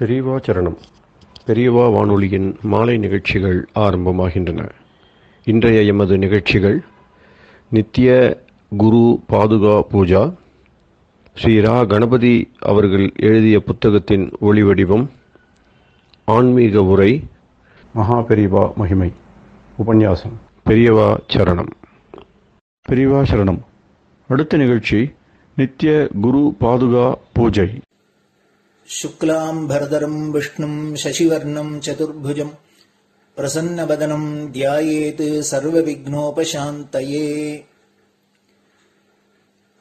பெரியவா சரணம். பெரியவா வானொலியின் மாலை நிகழ்ச்சிகள் ஆரம்பமாகின்றன. இன்றைய எமது நிகழ்ச்சிகள் நித்திய குரு பாதுகா பூஜா, ஸ்ரீ ரா கணபதி அவர்கள் எழுதிய புத்தகத்தின் ஒளிவடிவம், ஆன்மீக உரை, மகா பெரியவா மகிமை உபன்யாசம். பெரியவா சரணம். பெரியவா சரணம். அடுத்த நிகழ்ச்சி நித்திய குரு பாதுகா பூஜை. शुक्लां भरदरं विष्णुं शशिवर्णं चतुर्भुजं प्रसन्नवदनं ध्यायेत् सर्वविघ्नोपशान्तये।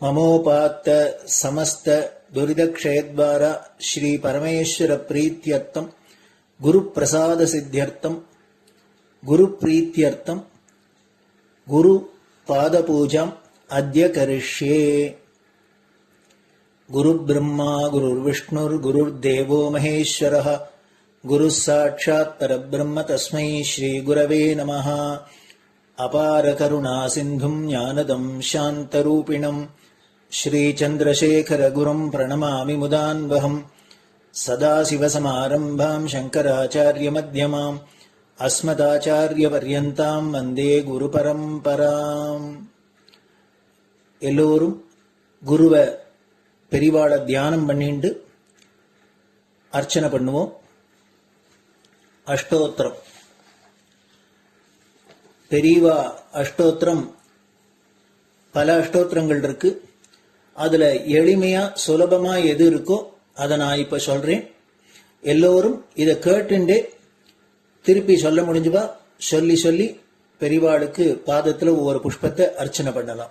ममोपात्त समस्त दुरितक्षयद्वारा श्री परमेश्वर प्रीत्यर्थं गुरुप्रसाद सिद्ध्यर्थं गुरुप्रीत्यर्थं गुरुपादपूजाम् अद्य करिष्ये। गुरुर्ब्रह्मा गुरुर्विष्णुर्गुरुर्देवो महेश्वरः गुरुः साक्षात् परब्रह्म तस्मै श्रीगुरवे नमः। अपार करुणासिन्धुं ज्ञानदं शान्तरूपिणं श्रीचन्द्रशेखरगुरुं प्रणमामि मुदान्वहम्। सदाशिवसमारम्भां शङ्कराचार्यमध्यमाम् अस्मदाचार्यपर्यन्तां वन्दे गुरुपरम्पराम्. எல்லோரும் குருவை பெரிவாளை தியானம் பண்ணிண்டு அர்ச்சனை பண்ணுவோம். அஷ்டோத்திரம். பெரியவா அஷ்டோத்திரம் பல அஷ்டோத்திரங்கள் இருக்கு. அதுல எளிமையா சுலபமா எது இருக்கோ அதை நான் இப்ப சொல்றேன். எல்லோரும் இதை கேட்டுண்டே திருப்பி சொல்ல முடிஞ்சுவா சொல்லி சொல்லி பெரிவாளுக்கு பாதத்துல ஒவ்வொரு புஷ்பத்தை அர்ச்சனை பண்ணலாம்.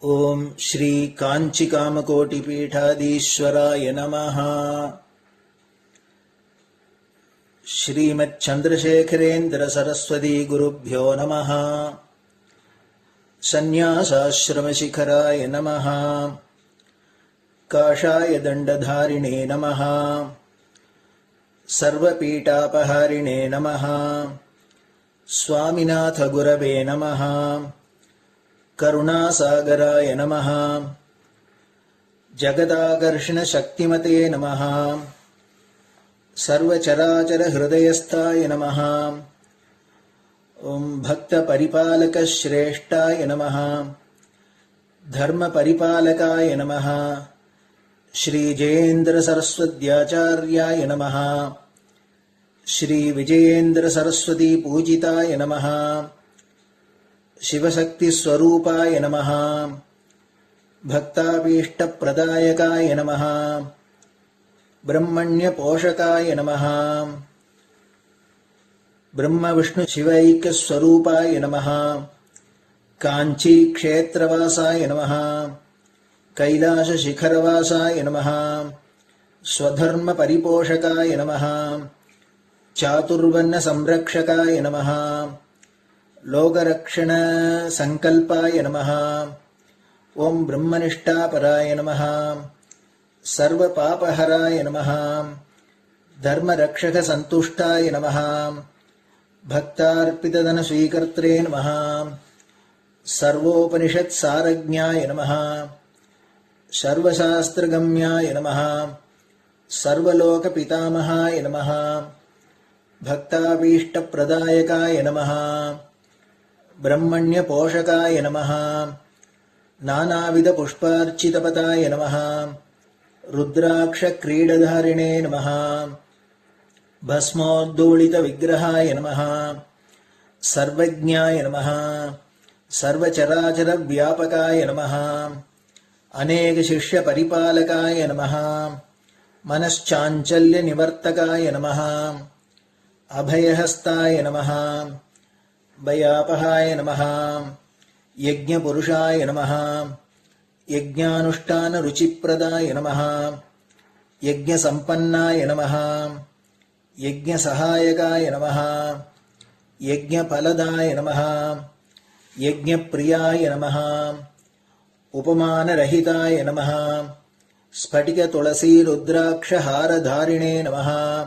ओम श्री कांची कामकोटि पीठाधीश्वराय नमः. श्रीमत् चंद्रशेखरेन्द्र सरस्वती गुरुभ्यो नमः. संन्यासाश्रम शिखराय नमः. काषाय दंडधारिणे नमः. सर्वपीठापहारिणे नमः. स्वामिनाथ गुरवे नमः. करुणासागराय नमः. जगदाकर्षण शक्तिमते नमः. सर्वचराचर हृदयस्थाय नमः. ओम भक्त परिपालक श्रेष्ठाय नमः. धर्म परिपालकाय नमः. श्री जयेन्द्र सरस्वत्याचार्याय नमः. श्री विजयेन्द्र सरस्वती पूजिताय नमः. शिवशक्ति स्वरूपाय नमः. भक्ताभीष्ट प्रदायकाय नमः. ब्रह्मण्य पोषकाय नमः. ब्रह्म विष्णु शिवैक्य स्वरूपाय नमः. कांची क्षेत्रवासाय नमः. कैलाश शिखरवासाय नमः. स्वधर्म परिपोषकाय नमः. चातुर्वर्ण संरक्षकाय नमः. लोकरक्षण संकल्पाय नमः. ओम ब्रह्मनिष्ठापराय नमः. सर्वपापहराय नमः. धर्मरक्षक संतुष्टाय नमः. भक्तार्पितधन स्वीकर्त्रे नमः. सर्वोपनिषत् सारज्ञाय नमः. सर्वशास्त्रगम्याय नमः. सर्वलोक पितामहाय नमः. भक्ताभीष्ट प्रदायकाय नमः. ब्रह्मण्य पोषकाय नमः. नानाविध पुष्पार्चितपताय नमः. रुद्राक्ष क्रीडधारिणे नमः. भस्मोद्दोलित विग्रहाय नमः. सर्वज्ञाय नमः. सर्वचराचर व्यापकाय नमः. अनेक शिष्य परिपालकाय नमः. मनश्चाञ्चल्य निवर्तकाय नमः. अभयहस्ताय नमः. भयापहाय नमः. यज्ञपुरुषाय नमः. यज्ञानुष्ठान रुचिप्रदाय नमः. यज्ञसम्पन्नाय नमः. यज्ञसहायकाय नमः. यज्ञफलदाय नमः. यज्ञप्रियाय नमः. उपमानरहिताय नमः. स्फटिक तुलसी रुद्राक्ष हारधारिणे नमः.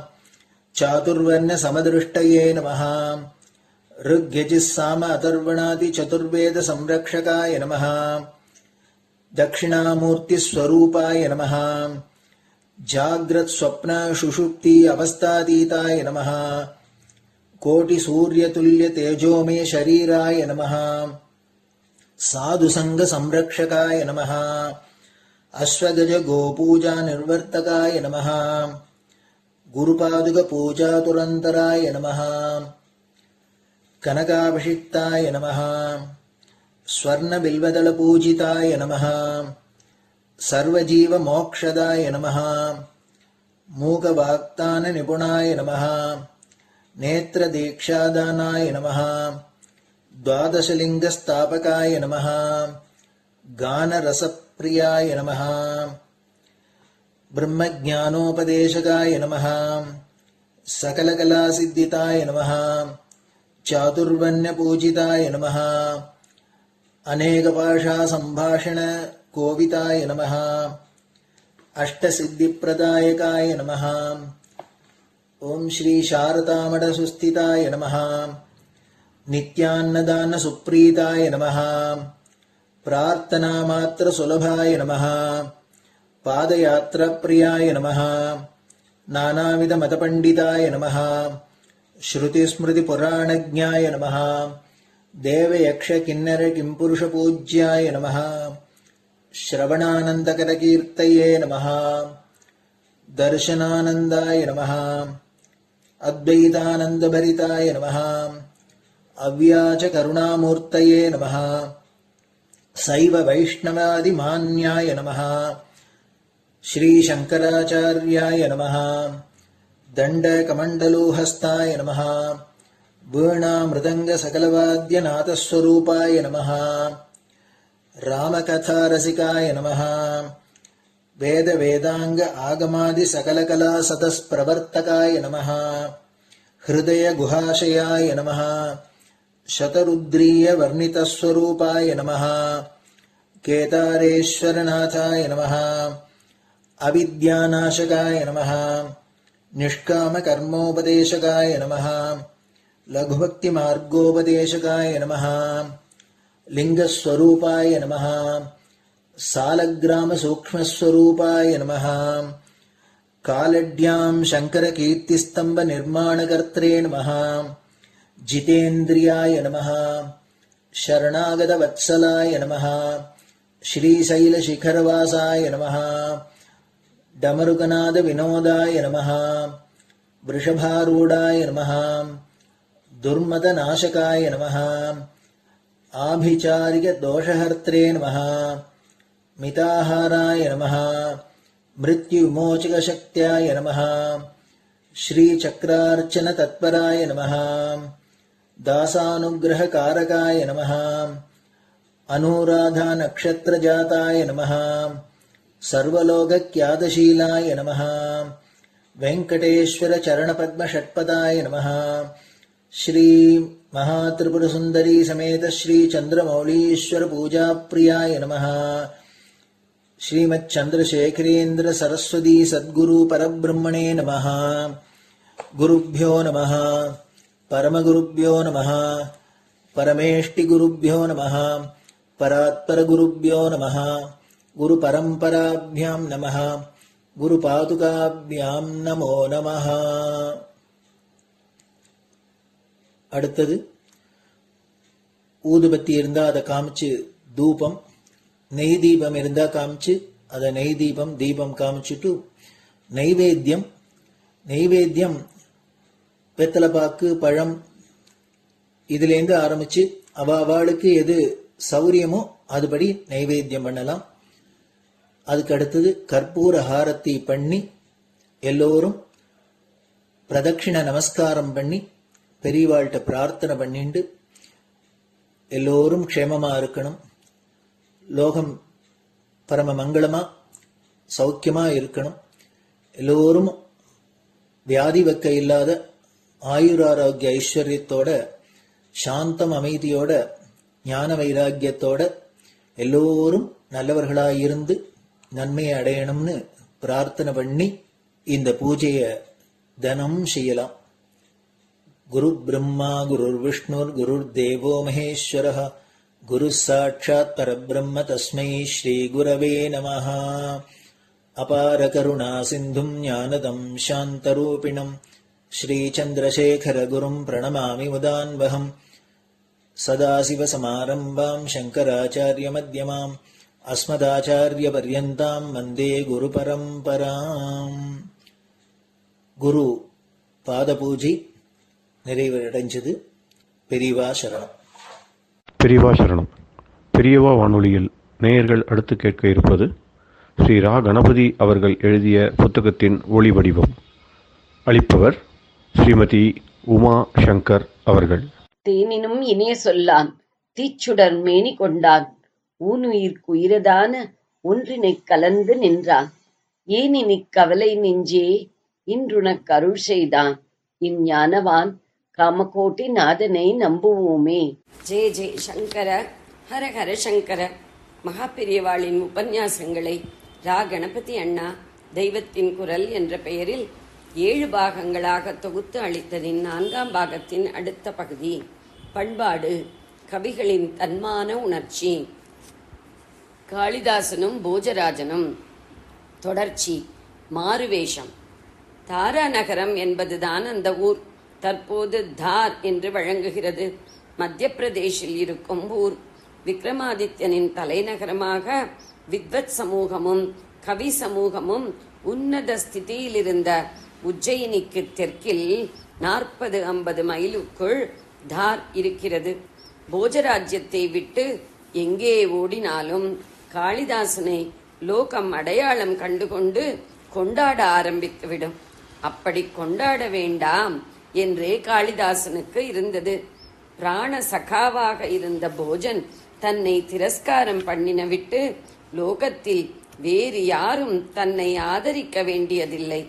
चातुर्वर्ण समदृष्टये नमः. ऋग्यजुस्साम अथर्वणादि चतुर्वेद संरक्षकाय नमः. दक्षिणामूर्तिस्वरूपाय नमः जाग्रत् स्वप्न सुषुप्ति अवस्थातीताय नमः कोटिसूर्यतुल्य तेजोमय शरीराय नमः साधुसंग संरक्षकाय नमः अश्वगज गोपूजा निर्वर्तकाय नमः गुरुपादुक पूजा तुरंतराय नमः कनकाभिषिक्ताय नमः स्वर्ण बिल्वदल पूजिताय नमः सर्वजीव मोक्षदाय नमः मूकवाक्तान निपुणाय नमः नेत्र दीक्षादानाय नमः द्वादशलिंग स्थापकाय नमः गान रसप्रियाय नमः ब्रह्मज्ञानोपदेशकाय नमः सकलकलासिद्धिताय नमः चातुर्वण्य पूजिताय नमः अनेकभाषा संभाषण कोविताय नमः अष्टसिद्धिप्रदायकाय नमः ओम श्री शारदामठ सुस्थिताय नमः नित्यान्नदान सुप्रीताय नमः प्रार्थना मात्र सुलभाय नमः पादयात्रा प्रियाय नमः नानाविध मतपंडिताय नमः श्रुति स्मृति पुराणज्ञाय नमः देव यक्ष किन्नर किंपुरुष पूज्याय नमः श्रवणानंदकर कीर्तये नमः दर्शनानंदाय नमः अद्वैतानंदभरिताय नमः अव्याज करुणामूर्तये नमः शैव वैष्णवादिमान्याय नमः श्री शंकराचार्याय नमः दंडकमंडलोहस्ताय नमः वीणा मृदंग सकलवाद्यनाथस्वरूपाय नमः रामकथा रसिकाय नमः वेद वेदांग आगमादि सकलकला सतस्प्रवर्तकाय नमः हृदय गुहाशयाय नमः शतरुद्रीय वर्णितस्वरूपाय नमः केदारेश्वरनाथाय नमः अविद्यानाशकाय नमः निष्कामकर्मोपदेशकाय नमः लघुभक्तिमार्गोपदेशकाय नमः लिंगस्वरूपाय नमः सालग्राम सूक्ष्मस्वरूपाय नमः कालड्यां शंकरकीर्तिस्तंभ निर्माणकर्त्रे नमः जितेन्द्रियाय नमः शरणागतवत्सलाय नमः श्रीशैलशिखरवासाय नमः डमरुकनाद विनोदाय नमः वृषभारूढाय नमः दुर्मदनाशकाय नमः आभिचारिक दोषहर्त्रे नमः मिताहाराय नमः मृत्युविमोचकशक्त्याय नमः श्रीचक्रार्चन तत्पराय नमः दासानुग्रहकारकाय नमः अनुराधा नक्षत्रजाताय नमः सर्वलोकख्यातशीलाय नमः वेंकटेश्वर चरणपद्म षट्पदाय नमः श्री महात्रिपुर सुंदरी समेत श्री चंद्रमौलीश्वर पूजा प्रियाय नमः श्रीमच्चंद्रशेखरेन्द्र सरस्वती सद्गुरु परब्रह्मणे नमः गुरुभ्यो नमः परमगुरुभ्यो नमः परमेष्टिगुरुभ्यो नमः परात्परगुरुभ्यो नमः गुरुपरंपराभ्यां नमः गुरुपादुकाभ्यां नमो नमः. அடுத்தது ஊதுபத்தி இருந்தா அதை காமிச்சு தூபம், நெய் தீபம் இருந்தா காமிச்சு அதை நெய் தீபம் தீபம் காமிச்சுட்டு நைவேத்தியம் வெத்தலைப்பாக்கு பழம் இதுலேருந்து ஆரம்பிச்சு அவளுக்கு எது சௌரியமோ அதுபடி நைவேத்தியம் பண்ணலாம். அதுக்கு அடுத்தது கற்பூர ஹாரத்தி பண்ணி எல்லோரும் பிரதட்சிண நமஸ்காரம் பண்ணி பெரியவாள்கிட்ட பிரார்த்தனை பண்ணிண்டு எல்லோரும் க்ஷேமமா இருக்கணும், லோகம் பரம மங்களமா சௌக்கியமா இருக்கணும், எல்லோரும் வியாதி வெக்க இல்லாத ஆயுராரோக்கிய ஐஸ்வர்யத்தோட சாந்தம் அமைதியோட ஞான வைராக்கியத்தோட எல்லோரும் நல்லவர்களாயிருந்து நன்மையை அடையணும்னு பிரார்த்தனை பண்ணி இந்த பூஜையை தினம் செய்யலாம். குரு பிரம்மா குருர் விஷ்ணுர் குருர் தேவோ மகேஸ்வரः குரு சாட்சாத் பரபிரம்ம தஸ்மை ஸ்ரீ குரவே நமஹ. அபார கருணா சிந்தும் ஞானதம் சாந்தரூபிணம் ஸ்ரீ சந்திரசேகர குரும் பிரணமாமி முதான்வகம். சதாசிவசமாரம்பாம் சங்கராச்சாரிய மத்யமாம் அஸ்மதாச்சாரிய பர்யந்தாம் வந்தே குரு பரம்பராம். குரு பாத பூஜை நிறைவடைஞ்சது. பெரியவா சரணம். பெரியவா சரணம். பெரியவா வானொலியில் நேயர்கள் அடுத்து கேட்க இருப்பது ஸ்ரீ ரா கணபதி அவர்கள் எழுதிய புத்தகத்தின் ஒளி வடிவம். அளிப்பவர் ஸ்ரீமதி உமா சங்கர் அவர்கள். தேனினும் இனிய சொல்லான் தீச்சுடர் மேனி கொண்டான் ஊனுயிர்க்குயிரதான ஒன்றினைக் கலந்து நின்றான் ஏனினிக் கவலை நெஞ்சே இன்றுனக் அருள் செய்தான் இஞ்ஞானவான் காமகோட்டி நாதனை நம்புவோமே. ஜெய ஜெய சங்கர, ஹர ஹர சங்கர. மகாபெரியவாளின் உபன்யாசங்களை ரா கணபதி அண்ணா தெய்வத்தின் குரல் என்ற பெயரில் 7 பாகங்களாக தொகுத்து அளித்ததின் 4ஆம் பாகத்தின் அடுத்த பகுதி பண்பாடு, கவிகளின் தன்மான உணர்ச்சி. காளிதாசனும் போஜராஜனும். தொடர்ச்சி. மாறுவேஷம். தாரா நகரம் என்பதுதான் அந்த ஊர். தற்போது தார் என்று வழங்குகிறது. மத்திய பிரதேசில் இருக்கும் ஊர். விக்ரமாதித்யனின் தலைநகரமாக வித்வத் சமூகமும் கவி சமூகமும் உன்னத ஸ்திதியில் இருந்த உஜ்ஜயினிக்கு தெற்கில் 40-50 மைலுக்குள் தார் இருக்கிறது. போஜராஜ்யத்தை விட்டு எங்கே ஓடினாலும் காளிதாசனை லோகம் அடையாளம் கண்டுகொண்டு கொண்டாட ஆரம்பித்துவிடும். அப்படி கொண்டாட வேண்டாம் என்றே காளிதாசனுக்கு இருந்தது. பிராண சகாவாக இருந்த போஜன் தன்னை திரஸ்காரம் பண்ணின விட்டு லோகத்தில் வேறு யாரும் தன்னை ஆதரிக்க வேண்டியதில்லை.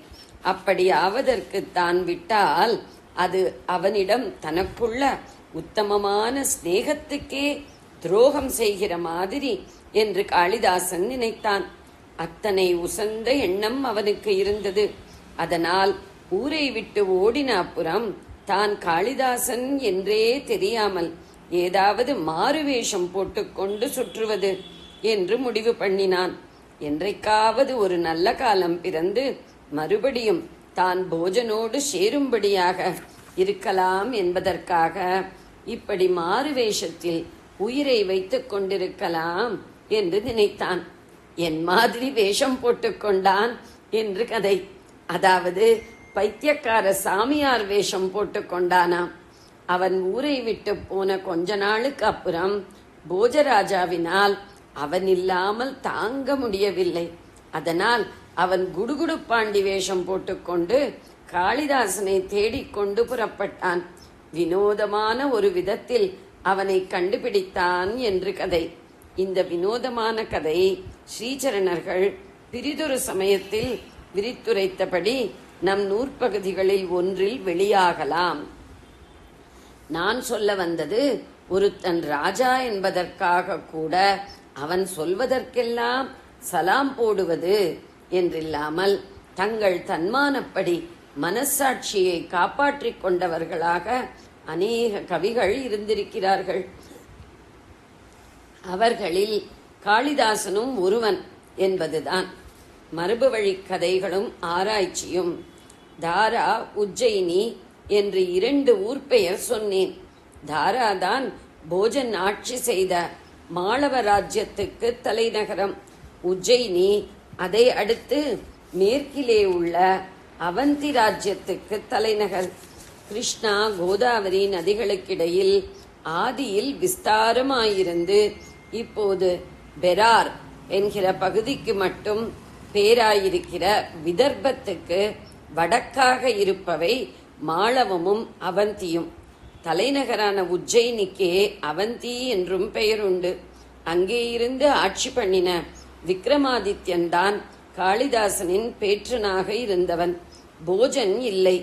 அப்படி ஆவதற்கு தான் விட்டால் அது அவனிடம் தனக்குள்ள உத்தமமான சிநேகத்துக்கே துரோகம் செய்கிற மாதிரி என்று காளிதாசன் நினைத்தான். அத்தனை உசந்த எண்ணம் அவனுக்கு இருந்தது. அதனால் ஊரை விட்டு ஓடின அப்புறம் தான் காளிதாசன் என்றே தெரியாமல் ஏதாவது மாறுவேஷம் போட்டுக்கொண்டு சுற்றுவது என்று முடிவு பண்ணினான். என்றைக்காவது ஒரு நல்ல காலம் பிறந்து மறுபடியும் தான் போஜனோடு சேரும்படியாக இருக்கலாம் என்பதற்காக இப்படி மாறுவேஷத்தில் உயிரை வைத்துக் கொண்டிருக்கலாம் என்று நினைத்தான். என் மாதிரி வேஷம் போட்டுக்கொண்டான் என்று கதை. அதாவது பைத்தியக்கார சாமியார் வேஷம் போட்டுக்கொண்டானாம். அவன் ஊரை விட்டு போன கொஞ்ச நாளுக்கு அப்புறம் போஜராஜாவினால் அவன் இல்லாமல் தாங்க முடியவில்லை. அதனால் அவன் குடுகுடு பாண்டி வேஷம் போட்டுக்கொண்டு காளிதாசனை தேடிக்கொண்டு புறப்பட்டான். வினோதமான ஒரு விதத்தில் அவனை கண்டுபிடித்தான் என்று கதை. இந்த வினோதமான கதை ஸ்ரீசரணர்கள் பிரிதொரு சமயத்தில் விரித்துரைத்தபடி நம் நூற்பகுதிகளில் ஒன்றில் வெளியாகலாம். நான் சொல்ல வந்தது ஒருத்தன் ராஜா என்பதற்காக கூட அவன் சொல்வதற்கெல்லாம் சலாம் போடுவது என்றில்லாமல் தங்கள் தன்மானப்படி மனசாட்சியை காப்பாற்றிக் கொண்டவர்களாக அநேக கவிகள் இருந்திருக்கிறார்கள். அவர்களில் காளிதாசனும் ஒருவன் என்பதுதான். மரபு வழி கதைகளும் ஆராய்ச்சியும். தாரா, உஜ்ஜயினி என்று 2 ஊர் பெயர் சொன்னேன். தாராதான் போஜன் ஆட்சி செய்த மாளவ ராஜ்யத்துக்கு தலைநகரம். உஜ்ஜயினி அதை அடுத்து மேற்கிலே உள்ள அவந்தி ராஜ்யத்துக்கு தலைநகர். கிருஷ்ணா கோதாவரி நதிகளுக்கிடையில் ஆதியில் விஸ்தாரமாயிருந்து இப்போது பெரார் என்கிற பகுதிக்கு மட்டும் பேராயிருக்கிற விதர்ப்பத்துக்கு வடக்காக இருப்பவை மாளவமும் அவந்தியும். தலைநகரான உஜ்ஜயினிக்கே அவந்தி என்றும் பெயருண்டு. அங்கே இருந்து ஆட்சி பண்ணின விக்ரமாதித்யன் தான் காளிதாசனின் பேற்றனாக இருந்தவன். போஜன் இல்லை.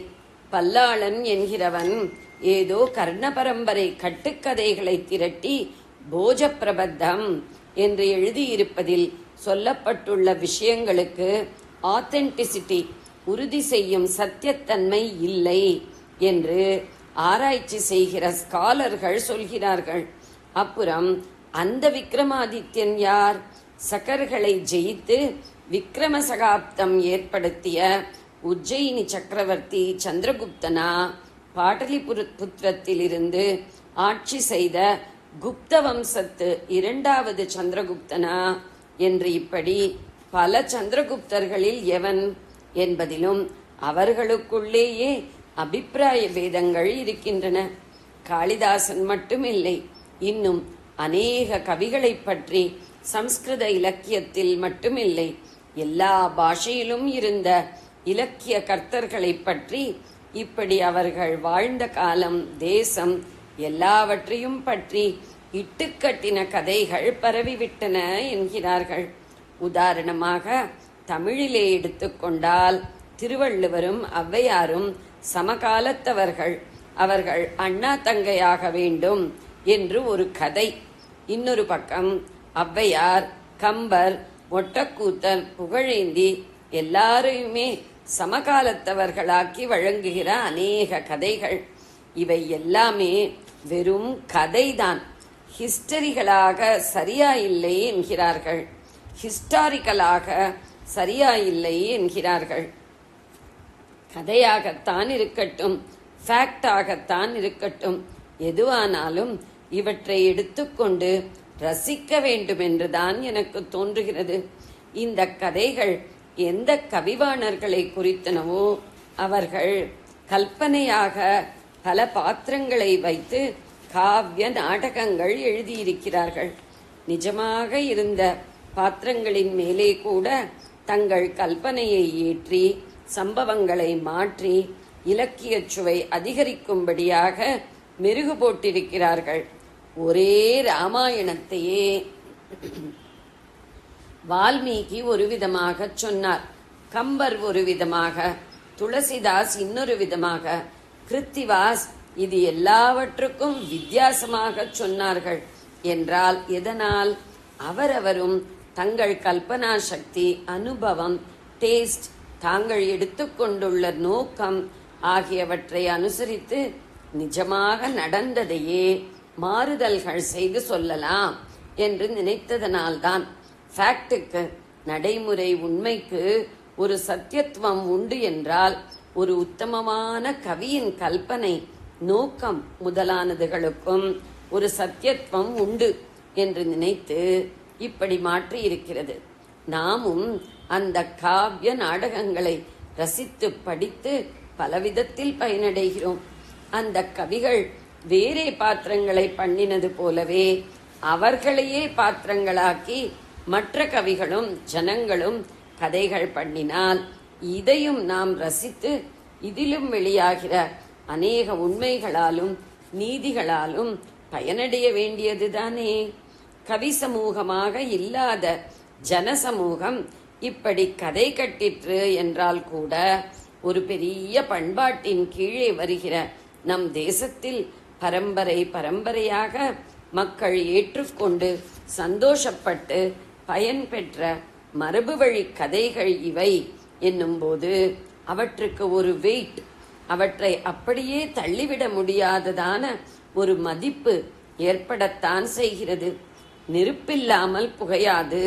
பல்லாளன் என்கிறவன் ஏதோ கர்ண பரம்பரை கட்டுக்கதைகளை திரட்டி போஜ பிரபத்தம் என்று எழுதியிருப்பதில் சொல்லப்பட்டுள்ள விஷயங்களுக்கு ஆத்தென்டிசிட்டி, உறுதி செய்யும் சத்தியத்தன்மை இல்லை என்று ஆராய்ச்சி செய்கிற ஸ்காலர்கள் சொல்கிறார்கள். அப்புறம் அந்த விக்ரமாதித்யன் யார்? சகர்களை ஜெயித்து விக்ரம சகாப்தம் ஏற்படுத்திய உஜ்ஜயினி சக்கரவர்த்தி சந்திரகுப்தனா? பாடலிபுத்திரத்திலிருந்து ஆட்சி செய்த குப்த வம்சத்து இரண்டாவது சந்திரகுப்தனா என்று இப்படி பல சந்திரகுப்தர்களில் எவன் என்பதிலும் அவர்களுக்குள்ளேயே அபிப்பிராய பேதங்கள் இருக்கின்றன. காளிதாசன் மட்டுமில்லை, இன்னும் அநேக கவிகளை பற்றி சம்ஸ்கிருத இலக்கியத்தில் மட்டுமில்லை, எல்லா பாஷையிலும் இருந்த இலக்கிய கர்த்தர்களை பற்றி இப்படி அவர்கள் வாழ்ந்த காலம், தேசம் எல்லாவற்றையும் பற்றி இட்டுக்கட்டின கதைகள் பரவிவிட்டன என்கிறார்கள். உதாரணமாக தமிழிலே எடுத்துக்கொண்டால் திருவள்ளுவரும் ஔவையாரும் சமகாலத்தவர்கள், அவர்கள் அண்ணா தங்கையாக வேண்டும் என்று ஒரு கதை. இன்னொரு பக்கம் ஔவையார், கம்பர், ஒட்டக்கூத்தர் புகழேந்தி எல்லாரையுமே சமகாலத்தவர்களாக்கி வழங்குகிற அநேக கதைகள். இவை எல்லாமே வெறும் கதைதான், ஹிஸ்டரிகளாக சரியாயில்லை என்கிறார்கள், ஹிஸ்டாரிக்கலாக சரியாயில்லை என்கிறார்கள். கதையாகத்தான் இருக்கட்டும், ஃபேக்டாகத்தான் இருக்கட்டும், எதுவானாலும் இவற்றை எடுத்துக்கொண்டு ரசிக்க வேண்டும் என்றுதான் எனக்கு தோன்றுகிறது. இந்த கதைகள் எந்த கவிவாணர்களை குறித்தனவோ அவர்கள் கல்பனையாக பல பாத்திரங்களை வைத்து காவிய நாடகங்கள் எழுதியிருக்கிறார்கள். நிஜமாக இருந்த பாத்திரங்களின் மேலே கூட தங்கள் கல்பனையை ஏற்றி சம்பவங்களை மாற்றி இலக்கிய சுவை அதிகரிக்கும்படியாக மெருகு போட்டிருக்கிறார்கள். ஒரே ராமாயணத்தையே வால்மீகி ஒரு விதமாக சொன்னார், கம்பர் ஒரு விதமாக, துளசிதாஸ் இன்னொரு விதமாக, கிருத்திவாஸ் இது எல்லாவற்றுக்கும் வித்தியாசமாக சொன்னார்கள் என்றால் எதனால்? அவரவரும் தங்கள் கல்பனா சக்தி, அனுபவம், டேஸ்ட், தாங்கள் எடுத்துக்கொண்டுள்ள நோக்கம் ஆகியவற்றை அனுசரித்து நிஜமாக நடந்ததையே மாறுதல்கள் செய்து சொல்லலாம் என்று நினைத்ததனால்தான். ஃபேக்டுக்கு, நடைமுறை உண்மைக்கு ஒரு சத்தியத்துவம் உண்டு என்றால் ஒரு உத்தமமான கவியின் கல்பனை, நோக்கம் முதலானதுகளுக்கும் ஒரு சத்தியத்துவம் உண்டு என்று நினைத்து இப்படி மாற்றி இருக்கிறது. நாமும் அந்த காவிய நாடகங்களை ரசித்து படித்து பலவிதத்தில் பயனடைகிறோம். அந்த கவிகள் வேறே பாத்திரங்களை பண்ணினது போலவே அவர்களையே பாத்திரங்களாக்கி மற்ற கவிகளும் ஜனங்களும் கதைகள் பண்ணினால் இதையும் நாம் ரசித்து இதிலும் வெளியாகிற அநேக உண்மைகளாலும் நீதிகளாலும் பயனடைய வேண்டியதுதானே. கவி சமூகமாக இல்லாத ஜனசமூகம் இப்படி கதை கட்டிற்று என்றால் கூட ஒரு பெரிய பண்பாட்டின் கீழே வருகிற நம் தேசத்தில் பரம்பரை பரம்பரையாக மக்கள் ஏற்றுக்கொண்டு சந்தோஷப்பட்டு பயன் பெற்ற மரபு வழி கதைகள் இவை என்னும்போது அவற்றுக்கு ஒரு வெயிட், அவற்றை அப்படியே தள்ளிவிட முடியாததான ஒரு மதிப்பு ஏற்படத்தான் செய்கிறது. நெருப்பில்லாமல் புகையாது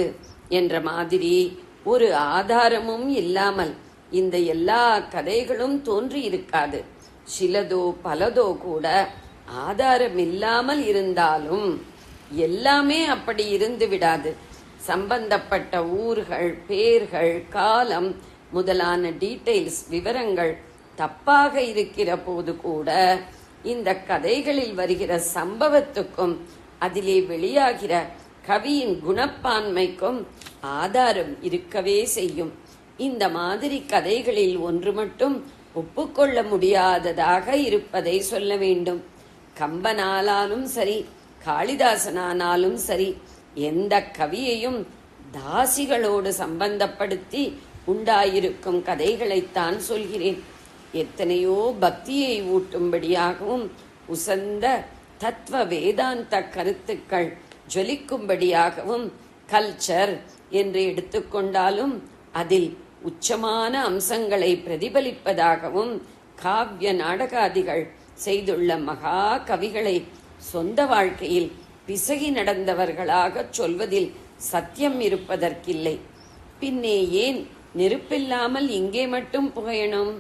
என்ற மாதிரி ஒரு ஆதாரமும் இல்லாமல் இந்த எல்லா கதைகளும் தோன்றியிருக்காது. சிலதோ பலதோ கூட ஆதாரம் இல்லாமல் இருந்தாலும் எல்லாமே அப்படி இருந்து விடாது. சம்பந்தப்பட்ட ஊர்கள், பேர்கள், காலம் முதலான டீட்டெயில்ஸ், விவரங்கள் தப்பாக இருக்கிற போது கூட இந்த கதைகளில் வருகிற சம்பவத்துக்கும் அதிலே வெளியாகிற கவியின் குணப்பான்மைக்கும் ஆதாரம் இருக்கவே செய்யும். இந்த மாதிரி கதைகளில் ஒன்று மட்டும் ஒப்புக்கொள்ள முடியாததாக இருப்பதை சொல்ல வேண்டும். கம்பனானாலும் சரி, காளிதாசனானாலும் சரி, எந்த கவியையும் தாசிகளோடு சம்பந்தப்படுத்தி உண்டாயிருக்கும் கதைகளைத்தான் சொல்கிறேன். எத்தனையோ பக்தியை ஊட்டும்படியாகவும் உசந்த தத்துவ வேதாந்த கருத்துக்கள் ஜொலிக்கும்படியாகவும் கல்ச்சர் என்று எடுத்துக்கொண்டாலும் அதில் உச்சமான அம்சங்களை பிரதிபலிப்பதாகவும் காவிய நாடகாதிகள் செய்துள்ள மகா கவிகளை சொந்த வாழ்க்கையில் பிசகி நடந்தவர்களாகச் சொல்வதில் சத்தியம் இருப்பதற்கில்லை. பின்னே ஏன் நெருப்பில்லாமல் இங்கே மட்டும் புகையணும்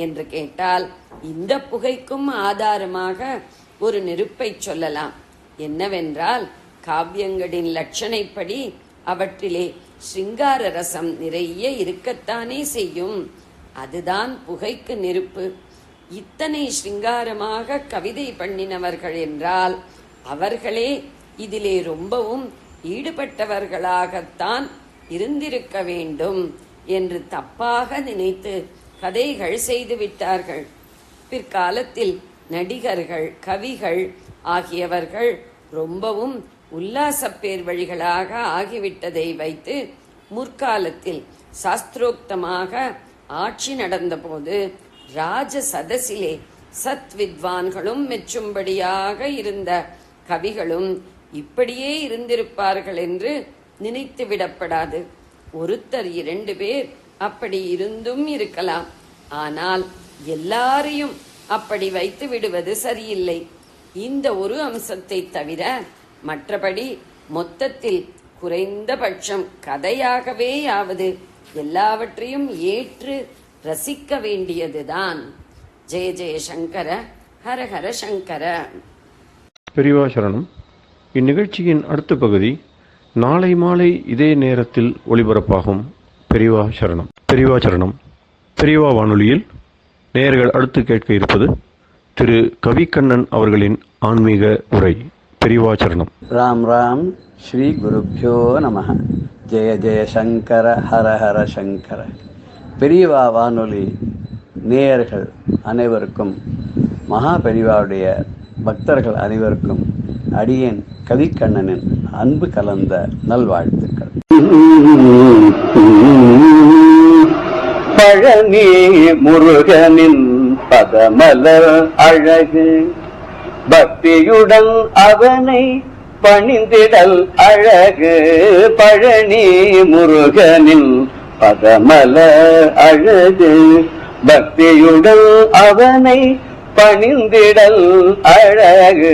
என்று கேட்டால், இந்த புகைக்கும் ஆதாரமாக ஒரு நெருப்பை சொல்லலாம். என்னவென்றால், காவியங்களின் லட்சணைப்படி அவற்றிலே ஸ்ருங்கார ரசம் நிறைய இருக்கத்தானே செய்யும். அதுதான் புகைக்கு நெருப்பு. இத்தனை ஸ்ருங்காரமாக கவிதை பண்ணினவர்கள் என்றால் அவர்களே இதிலே ரொம்பவும் ஈடுபட்டவர்களாகத்தான் இருந்திருக்க வேண்டும் என்று தப்பாக நினைத்து கதைகள் செய்து விட்டார்கள். பிற்காலத்தில் நடிகர்கள், கவிகள் ஆகியவர்கள் ரொம்பவும் உல்லாசப் பேர் வழிகளாக ஆகிவிட்டதை வைத்து முற்காலத்தில் சாஸ்திரோக்தமாக ஆட்சி நடந்தபோது ராஜ சதசிலே சத் வித்வான்களும் மெச்சும்படியாக இருந்த கவிகளும் இப்படியே இருந்திருப்பார்கள் என்று நினைத்து விடப்படாது. ஒருத்தர் 2 பேர் அப்படி இருந்தும் இருக்கலாம். ஆனால் எல்லாரையும் அப்படி வைத்து விடுவது சரியில்லை. இந்த ஒரு அம்சத்தை தவிர மற்றபடி மொத்தத்தில் குறைந்தபட்சம் கதையாகவேயாவது எல்லாவற்றையும் ஏற்று ரசிக்க வேண்டியதுதான். ஜெய ஜெய சங்கர, ஹர ஹர சங்கர. பெரியவா சரணம். இந்நிகழ்ச்சியின் அடுத்த பகுதி நாளை மாலை இதே நேரத்தில் ஒளிபரப்பாகும். பெரியவா சரணம். பெரியவா சரணம். பெரியவா வானொலியில் நேயர்கள் அடுத்து கேட்க இருப்பது திரு கவிக்கண்ணன் அவர்களின் ஆன்மீக உரை. பெரியவா சரணம். ராம் ராம். ஸ்ரீ குருப்யோ நமஹ. ஜெய ஜெய சங்கர, ஹர ஹர சங்கர. பெரியவா வானொலி நேயர்கள் அனைவருக்கும், மகா பெரியவாவுடைய பக்தர்கள் அனைவருக்கும் அடியேன் கவிக்கண்ணனின் அன்பு கலந்த நல்வாழ்த்துக்கள். பழனி முருகனின் பதமலர் அழகு, பக்தியுடன் அவனை பணிந்திடல் அழகு. பழனி முருகனின் பதமலர் அழகு, பக்தியுடன் அவனை பணிந்திடல் அழகு.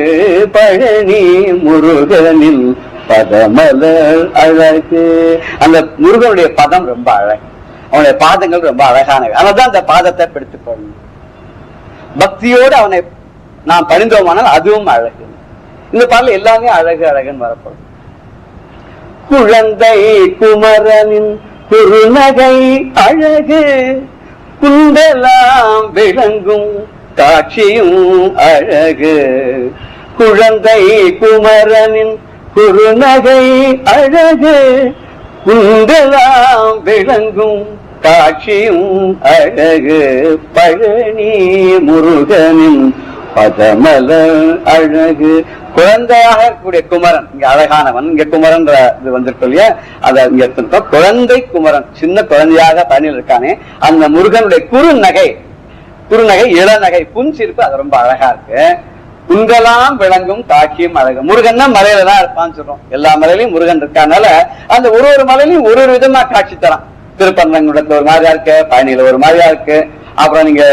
பழனி முருகனின் பதமலர் அழகு. அந்த முருகனுடைய பதம் ரொம்ப அழகு, அவனுடைய பாதங்கள் ரொம்ப அழகானவை. அதனால்தான் அந்த பாதத்தை பிடித்துக் கொள்ளணும். பக்தியோடு அவனை நாம் பணிந்தோமானால் அதுவும் அழகு. இந்த பாடல எல்லாமே அழகு அழகுன்னு வரப்படும். குழந்தை குமரனின் குறுநகை அழகு, குண்டெல்லாம் விளங்கும் காட்சியும் அழகு. குழந்தை குமரனின் குறுநகை அழகு, குண்டெல்லாம் விளங்கும் காட்சியும் அழகு. பழனி முருகனின் பதமலர் அழகு. குழந்தையாக இருக்கக்கூடிய குமரன் இங்க அழகானவன். இங்க குமரன் இது வந்திருக்கோம் இல்லையா, அதை இங்க எடுத்துட்டோம். குழந்தை குமரன், சின்ன குழந்தையாக பணியில் இருக்கானே, அந்த முருகனுடைய குறுநகை, குறுநகை இளநகை புன்சிரிப்பு, அது ரொம்ப அழகா இருக்கு. குண்டெல்லாம் விளங்கும் காட்சியும் அழகு. முருகன் தான் மலையில தான் இருப்பான்னு சொல்றோம். எல்லா மலையிலையும் முருகன் இருக்கானால அந்த ஒரு மலையிலையும் ஒரு விதமா காட்சி தரான். திருப்பரங்குன்றத்துல ஒரு மாதிரியா இருக்கு, பழனியில ஒரு மாதிரியா இருக்கு. அப்புறம் நீங்க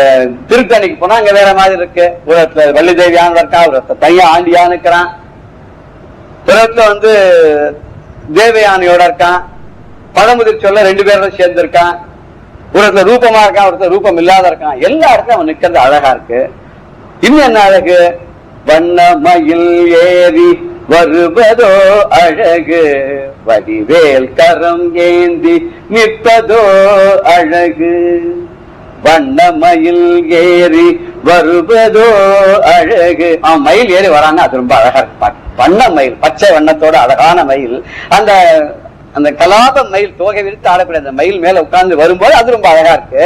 திருத்தணிக்கு போனா அங்க வேற மாதிரி இருக்கு. ஒரு இடத்துல வள்ளி தேவியான இருக்கா, ஒரு இடத்துல பையன் ஆண்டியான்னு இருக்கிறான், ஒரு இடத்துல தேவயானையோட இருக்கான், பழமுதிர் சொல்ல 2 பேரோட சேர்ந்து இருக்கான், ஒரு இடத்துல ரூபமா இருக்கான், ஒரு இடத்துல ரூபம் இல்லாத இருக்கான். எல்லா இடத்துலயும் அவன் நிக்கிறது அழகா இருக்கு. இன்னும் என்ன அழகு, வண்ணமயில் ஏறி வருவதோ அழகு, வடிவேல் கரம் ஏந்தி நிற்பதோ அழகு. வண்ணமயில் ஏறி வருவதோ அழகு. மயில் ஏறி வராங்க, அது ரொம்ப அழகா இருக்கு. வண்ண மயில், பச்சை வண்ணத்தோட அழகான மயில். அந்த அந்த கலாப மயில், தோகை விரித்து ஆடக்கூடிய அந்த மயில் மேல உட்கார்ந்து வரும்போது அது ரொம்ப அழகா இருக்கு.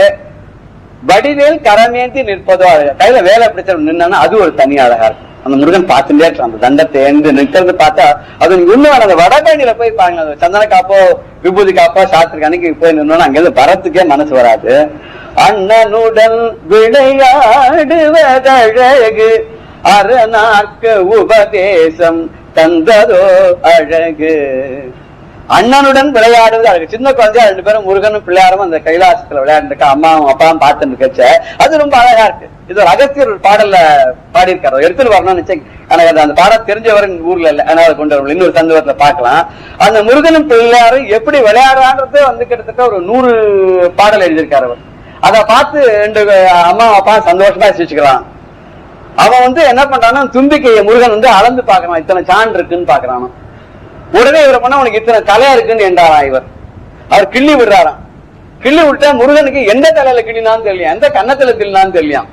வடிவேல் கரமேந்தி நிற்பதோ அழகா. கையில வேலை பிடிச்ச நின்னா அது ஒரு தனி அழகா இருக்கு. அந்த முருகன் பார்த்துட்டே இருக்கலாம், அந்த தண்டத்தை எழுந்து நிற்கிறது பார்த்தா அது இன்னும் அந்த வடபழனியில போய் பாருங்க, சந்தன காப்போ விபூதி காப்போ சாத்திருக்கு அன்னைக்கு போய் நின்னோம்னா அங்கிருந்து வரத்துக்கே மனசு வராது. அண்ணனுடன் விளையாடுவதழகு, அரணாக்க உபதேசம் தந்ததோ அழகு. அண்ணனுடன் விளையாடுவது அழகு. சின்ன குழந்தையா 2 பேரும் முருகனும் பிள்ளையாரும் அந்த கைலாசத்துல விளையாண்டு அம்மாவும் அப்பாவும் பார்த்துட்டு இருக்கச்ச அது ரொம்ப அழகா இருக்கு. இது ஒரு அகஸ்தியர் ஒரு பாடல்ல பாடியிருக்காரு, எடுத்துட்டு வரணும்னு நினைச்சேன். ஆனா அந்த பாடம் தெரிஞ்சவர் ஊர்ல இல்ல, அதனால கொண்டு வரல, இன்னொரு சந்தர்ப்பத்துல பார்க்கலாம். அந்த முருகனும் பிள்ளையாரும் எப்படி விளையாடுறான்றது கிட்டத்தட்ட ஒரு 100 பாடல் எழுதியிருக்காரு அவர். அதை பார்த்து 2 அம்மா அப்பா சந்தோஷமா சிரிச்சுக்கிறான். அவன் என்ன பண்றான்னா, தும்பிக்கையை முருகன் அளந்து பாக்குறான், இத்தனை சான்று இருக்குன்னு பாக்குறான். உடனே இவரை பண்ண உனக்கு இத்தனை தலையா இருக்குன்னு என்றாராம் இவர். அவர் கிள்ளி விடுறாராம். கிள்ளி விட்டா முருகனுக்கு எந்த தலையில கிள்ளினான்னு தெரியல, எந்த கன்னத்துல கிள்ளினான்னு தெரியலாம்.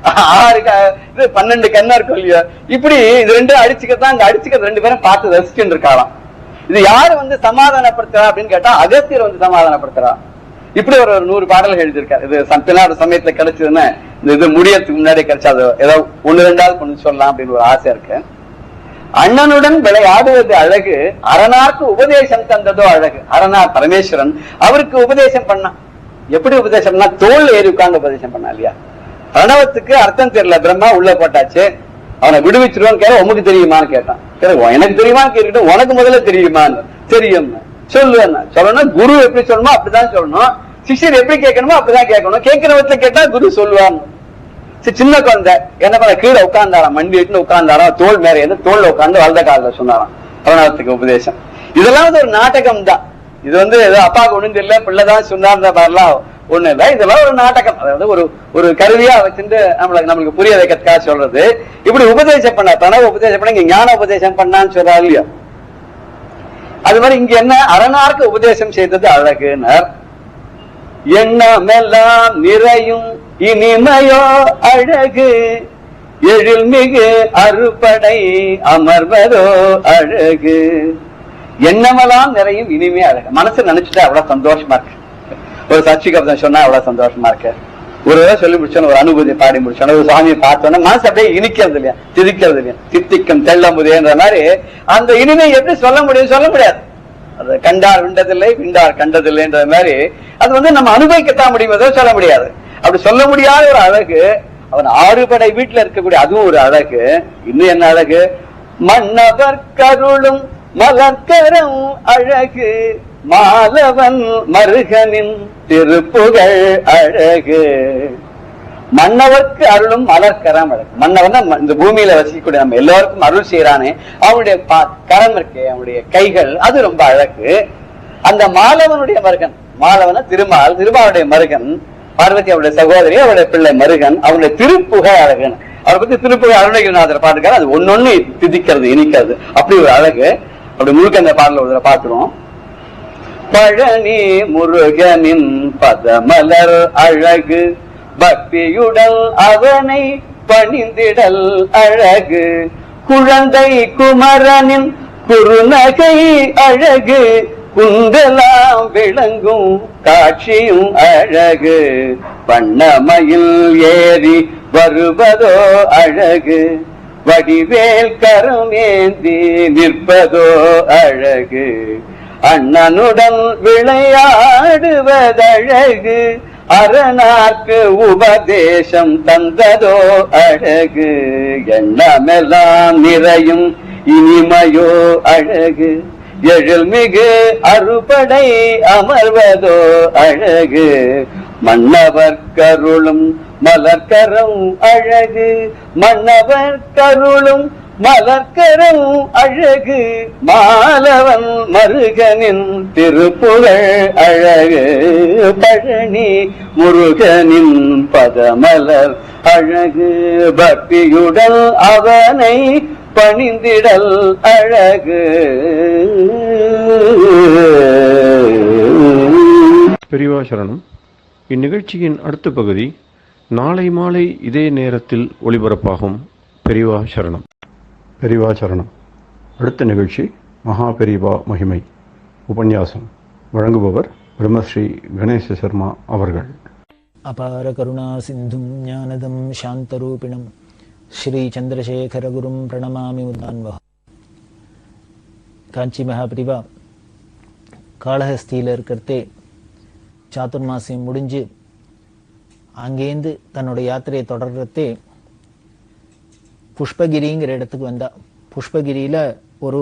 12 கண்ணா இருக்கும் இல்லையா. இப்படி இது 2 அடிச்சுக்கத்தான், இந்த அடிச்சுக்கிறது 2 பேரும் பார்த்து ரசிச்சுட்டு இருக்காளாம். இது யாரு சமாதானப்படுத்துறா அப்படின்னு கேட்டா அகஸ்தியர் சமாதானப்படுத்துறா. இப்படி ஒரு 100 பாடல்கள் எழுதியிருக்காரு. இது பின்னாடி சமயத்துல கிடைச்சதுன்னு இது முடியறதுக்கு முன்னாடி கிடைச்சாது ஏதோ 1-2 கொண்டு சொல்லலாம் அப்படின்னு ஒரு ஆசை இருக்கு. அண்ணனுடன் விளையாடுவது அழகு, அரணார்க்கு உபதேசம் தந்ததோ அழகு. அரணார் பரமேஸ்வரன் அவருக்கு உபதேசம் பண்ணான். எப்படி உபதேசம்னா தோல் ஏறி உட்கார்ந்து உபதேசம் பண்ணா இல்லையா. பிரணவத்துக்கு அர்த்தம் தெரியல, பிரம்மா உள்ள போட்டாச்சு, அவனை விடுவிச்சிருவான்னு கேட்க உமக்கு தெரியுமான்னு கேட்டான். எனக்கு தெரியுமான்னு கேட்டுக்கிட்டு உனக்கு முதல்ல தெரியுமான்னு. தெரியும் சொல்லுவேன். சொல்லணும் குரு எப்படி சொல்லணுமோ அப்படிதான் சொல்லணும், சிஷ்யர் எப்படி கேட்கணுமோ அப்படிதான் கேட்கணும். கேட்கிற விதத்துல கேட்டா குரு சொல்லுவான். சின்ன குழந்தை என்ன பண்ண, கீழே உட்கார்ந்தாராம், மண்டி விட்டு உட்கார்ந்தாராம், தோல் மேல தோல்ல உட்கார்ந்து வலத காலில் சொன்னாராம் பிரணவத்துக்கு உபதேசம். இதெல்லாம் ஒரு நாடகம் தான். இது ஏதோ அப்பாவுக்கு ஒண்ணும் தெரியல, பிள்ளைதான் சொன்னார்ந்த மாதிரிலாம் ஒண்ணு இல்லை. இதெல்லாம் ஒரு நாடகம். அதாவது ஒரு கருவியா வச்சுட்டு நம்மளுக்கு புரிய வைக்கிறதுக்காக சொல்றது. இப்படி உபதேசம் பண்ண, பிரணவ உபதேசம் பண்ண, இங்க ஞான உபதேசம் பண்ணான்னு சொல்றா இல்லையா. அது மாதிரி இங்க என்ன, அரணார்க்கு உபதேசம் செய்தது அழகுனர். எண்ணமெல்லாம் நிறையும் இனிமையோ அழகு, எழில் மிகு அறுபடை அமர்வதோ அழகு. எண்ணமெல்லாம் நிறையும் இனிமே அழகு. மனசு நினைச்சுட்டா அவ்வளவு சந்தோஷமா இருக்கு. ஒரு சர்ச்சை கவிதை சொன்னா அவ்வளவு சந்தோஷமா இருக்கு. ஒரு சொல்லி முடிச்சோன்னு, ஒரு அனுபூதி பாடி முடிச்சோன்னு, ஒரு சாமியை பார்த்தோன்னா மனசு அப்படியே இனிக்கிறது இல்லையா, திதிக்கிறது இல்லையா. தித்திக்கும் தெள்ளமுதேன்ற மாதிரி அந்த இனிமை எப்படி சொல்ல முடியும், சொல்ல முடியாது. அது கண்டார் விண்டதில்லை, விண்டார் கண்டதில்லைன்ற மாதிரி அது நம்ம அனுபவிக்கத்தான் முடியுமோ சொல்ல முடியாது. அப்படி சொல்ல முடியாத ஒரு அழகு. அவன் 6 படை வீட்டுல இருக்கக்கூடிய அதுவும் ஒரு அழகு. இன்னும் என்ன அழகு, மன்னவர் கருளும் மலர்கரம் அழகு, மாலவன் மருகனின் திருப்புகழ் அழகு. மன்னவர்க்கு அருளும் மலர்கரம் அழகு. மன்னவன் இந்த பூமியில வசிக்கக்கூடிய நம்ம எல்லாருக்கும் அருள் செய்யறானே, அவனுடைய கரம் இருக்கே, அவனுடைய கைகள், அது ரொம்ப அழகு. அந்த மாலவனுடைய மருகன், மாலவன திருமால், திருமாவுடைய மருகன் பார்வதி அவருடைய சகோதரி, அவருடைய பிள்ளை மருகன், அவருடைய திருப்புகழ் அழகுன்னு அவரை பத்தி திருப்புகழ் அருணகிரிநாதர் பாட்டுக்காரு. அது ஒன்னொன்னு திதிக்கிறது, இனிக்கிறது. அப்படி ஒரு அழகு. அப்படி முழுக்க அந்த பாடல ஒரு பாத்துருவோம். பழனி முருகனின் பதமலர் அழகு, பக்தியுடல் அவனை பணிந்திடல் அழகு, குழந்தை குமரனின் குறுநகை அழகு, குந்தலாம் விளங்கும் காட்சியும் அழகு, வண்ணமயில் ஏறி வருவதோ அழகு, வடிவேல் கருமேந்தி நிற்பதோ அழகு, அண்ணனுடன் விளையாடுவதழகு, அரணார்க்கு உபதேசம் தந்ததோ அழகு, எண்ணமெல்லாம் நிறையும் இனிமையோ அழகு, எழில் மிகு அறுபடை அமர்வதோ அழகு, மன்னவர் கருளும் மலர்கரம் அழகு, மன்னவர் கருளும் மலர்கரம் அழகு, மாலவன் மருகனின் திருப்புகழ் அழகு, பழனி முருகனின் பதமலர் அழகு, பக்தியுடன் அவனை பணிந்திடல் அழகு. பெரியவா சரணம். இந்நிகழ்ச்சியின் அடுத்த பகுதி நாளை மாலை இதே நேரத்தில் ஒளிபரப்பாகும். பெரியவா சரணம். பெரியவா சரணம். அடுத்த நிகழ்ச்சி மகா பெரியவா மகிமை உபன்யாசம். வழங்குபவர் பிரம்மஸ்ரீ கணேச சர்மா அவர்கள். அபார கருணா சிந்தும் ஞானதம் சாந்தரூபிணம் ஸ்ரீ சந்திரசேகரகுரும் பிரணமாமி முதான்வஹ. காஞ்சி மகாபிரிவா காளஹஸ்தியில் இருக்கிறதே சாதுர்மாசியம் முடிஞ்சு அங்கேருந்து தன்னோட யாத்திரையை தொடர்றதே புஷ்பகிரிங்கிற இடத்துக்கு வந்தா. புஷ்பகிரியில் ஒரு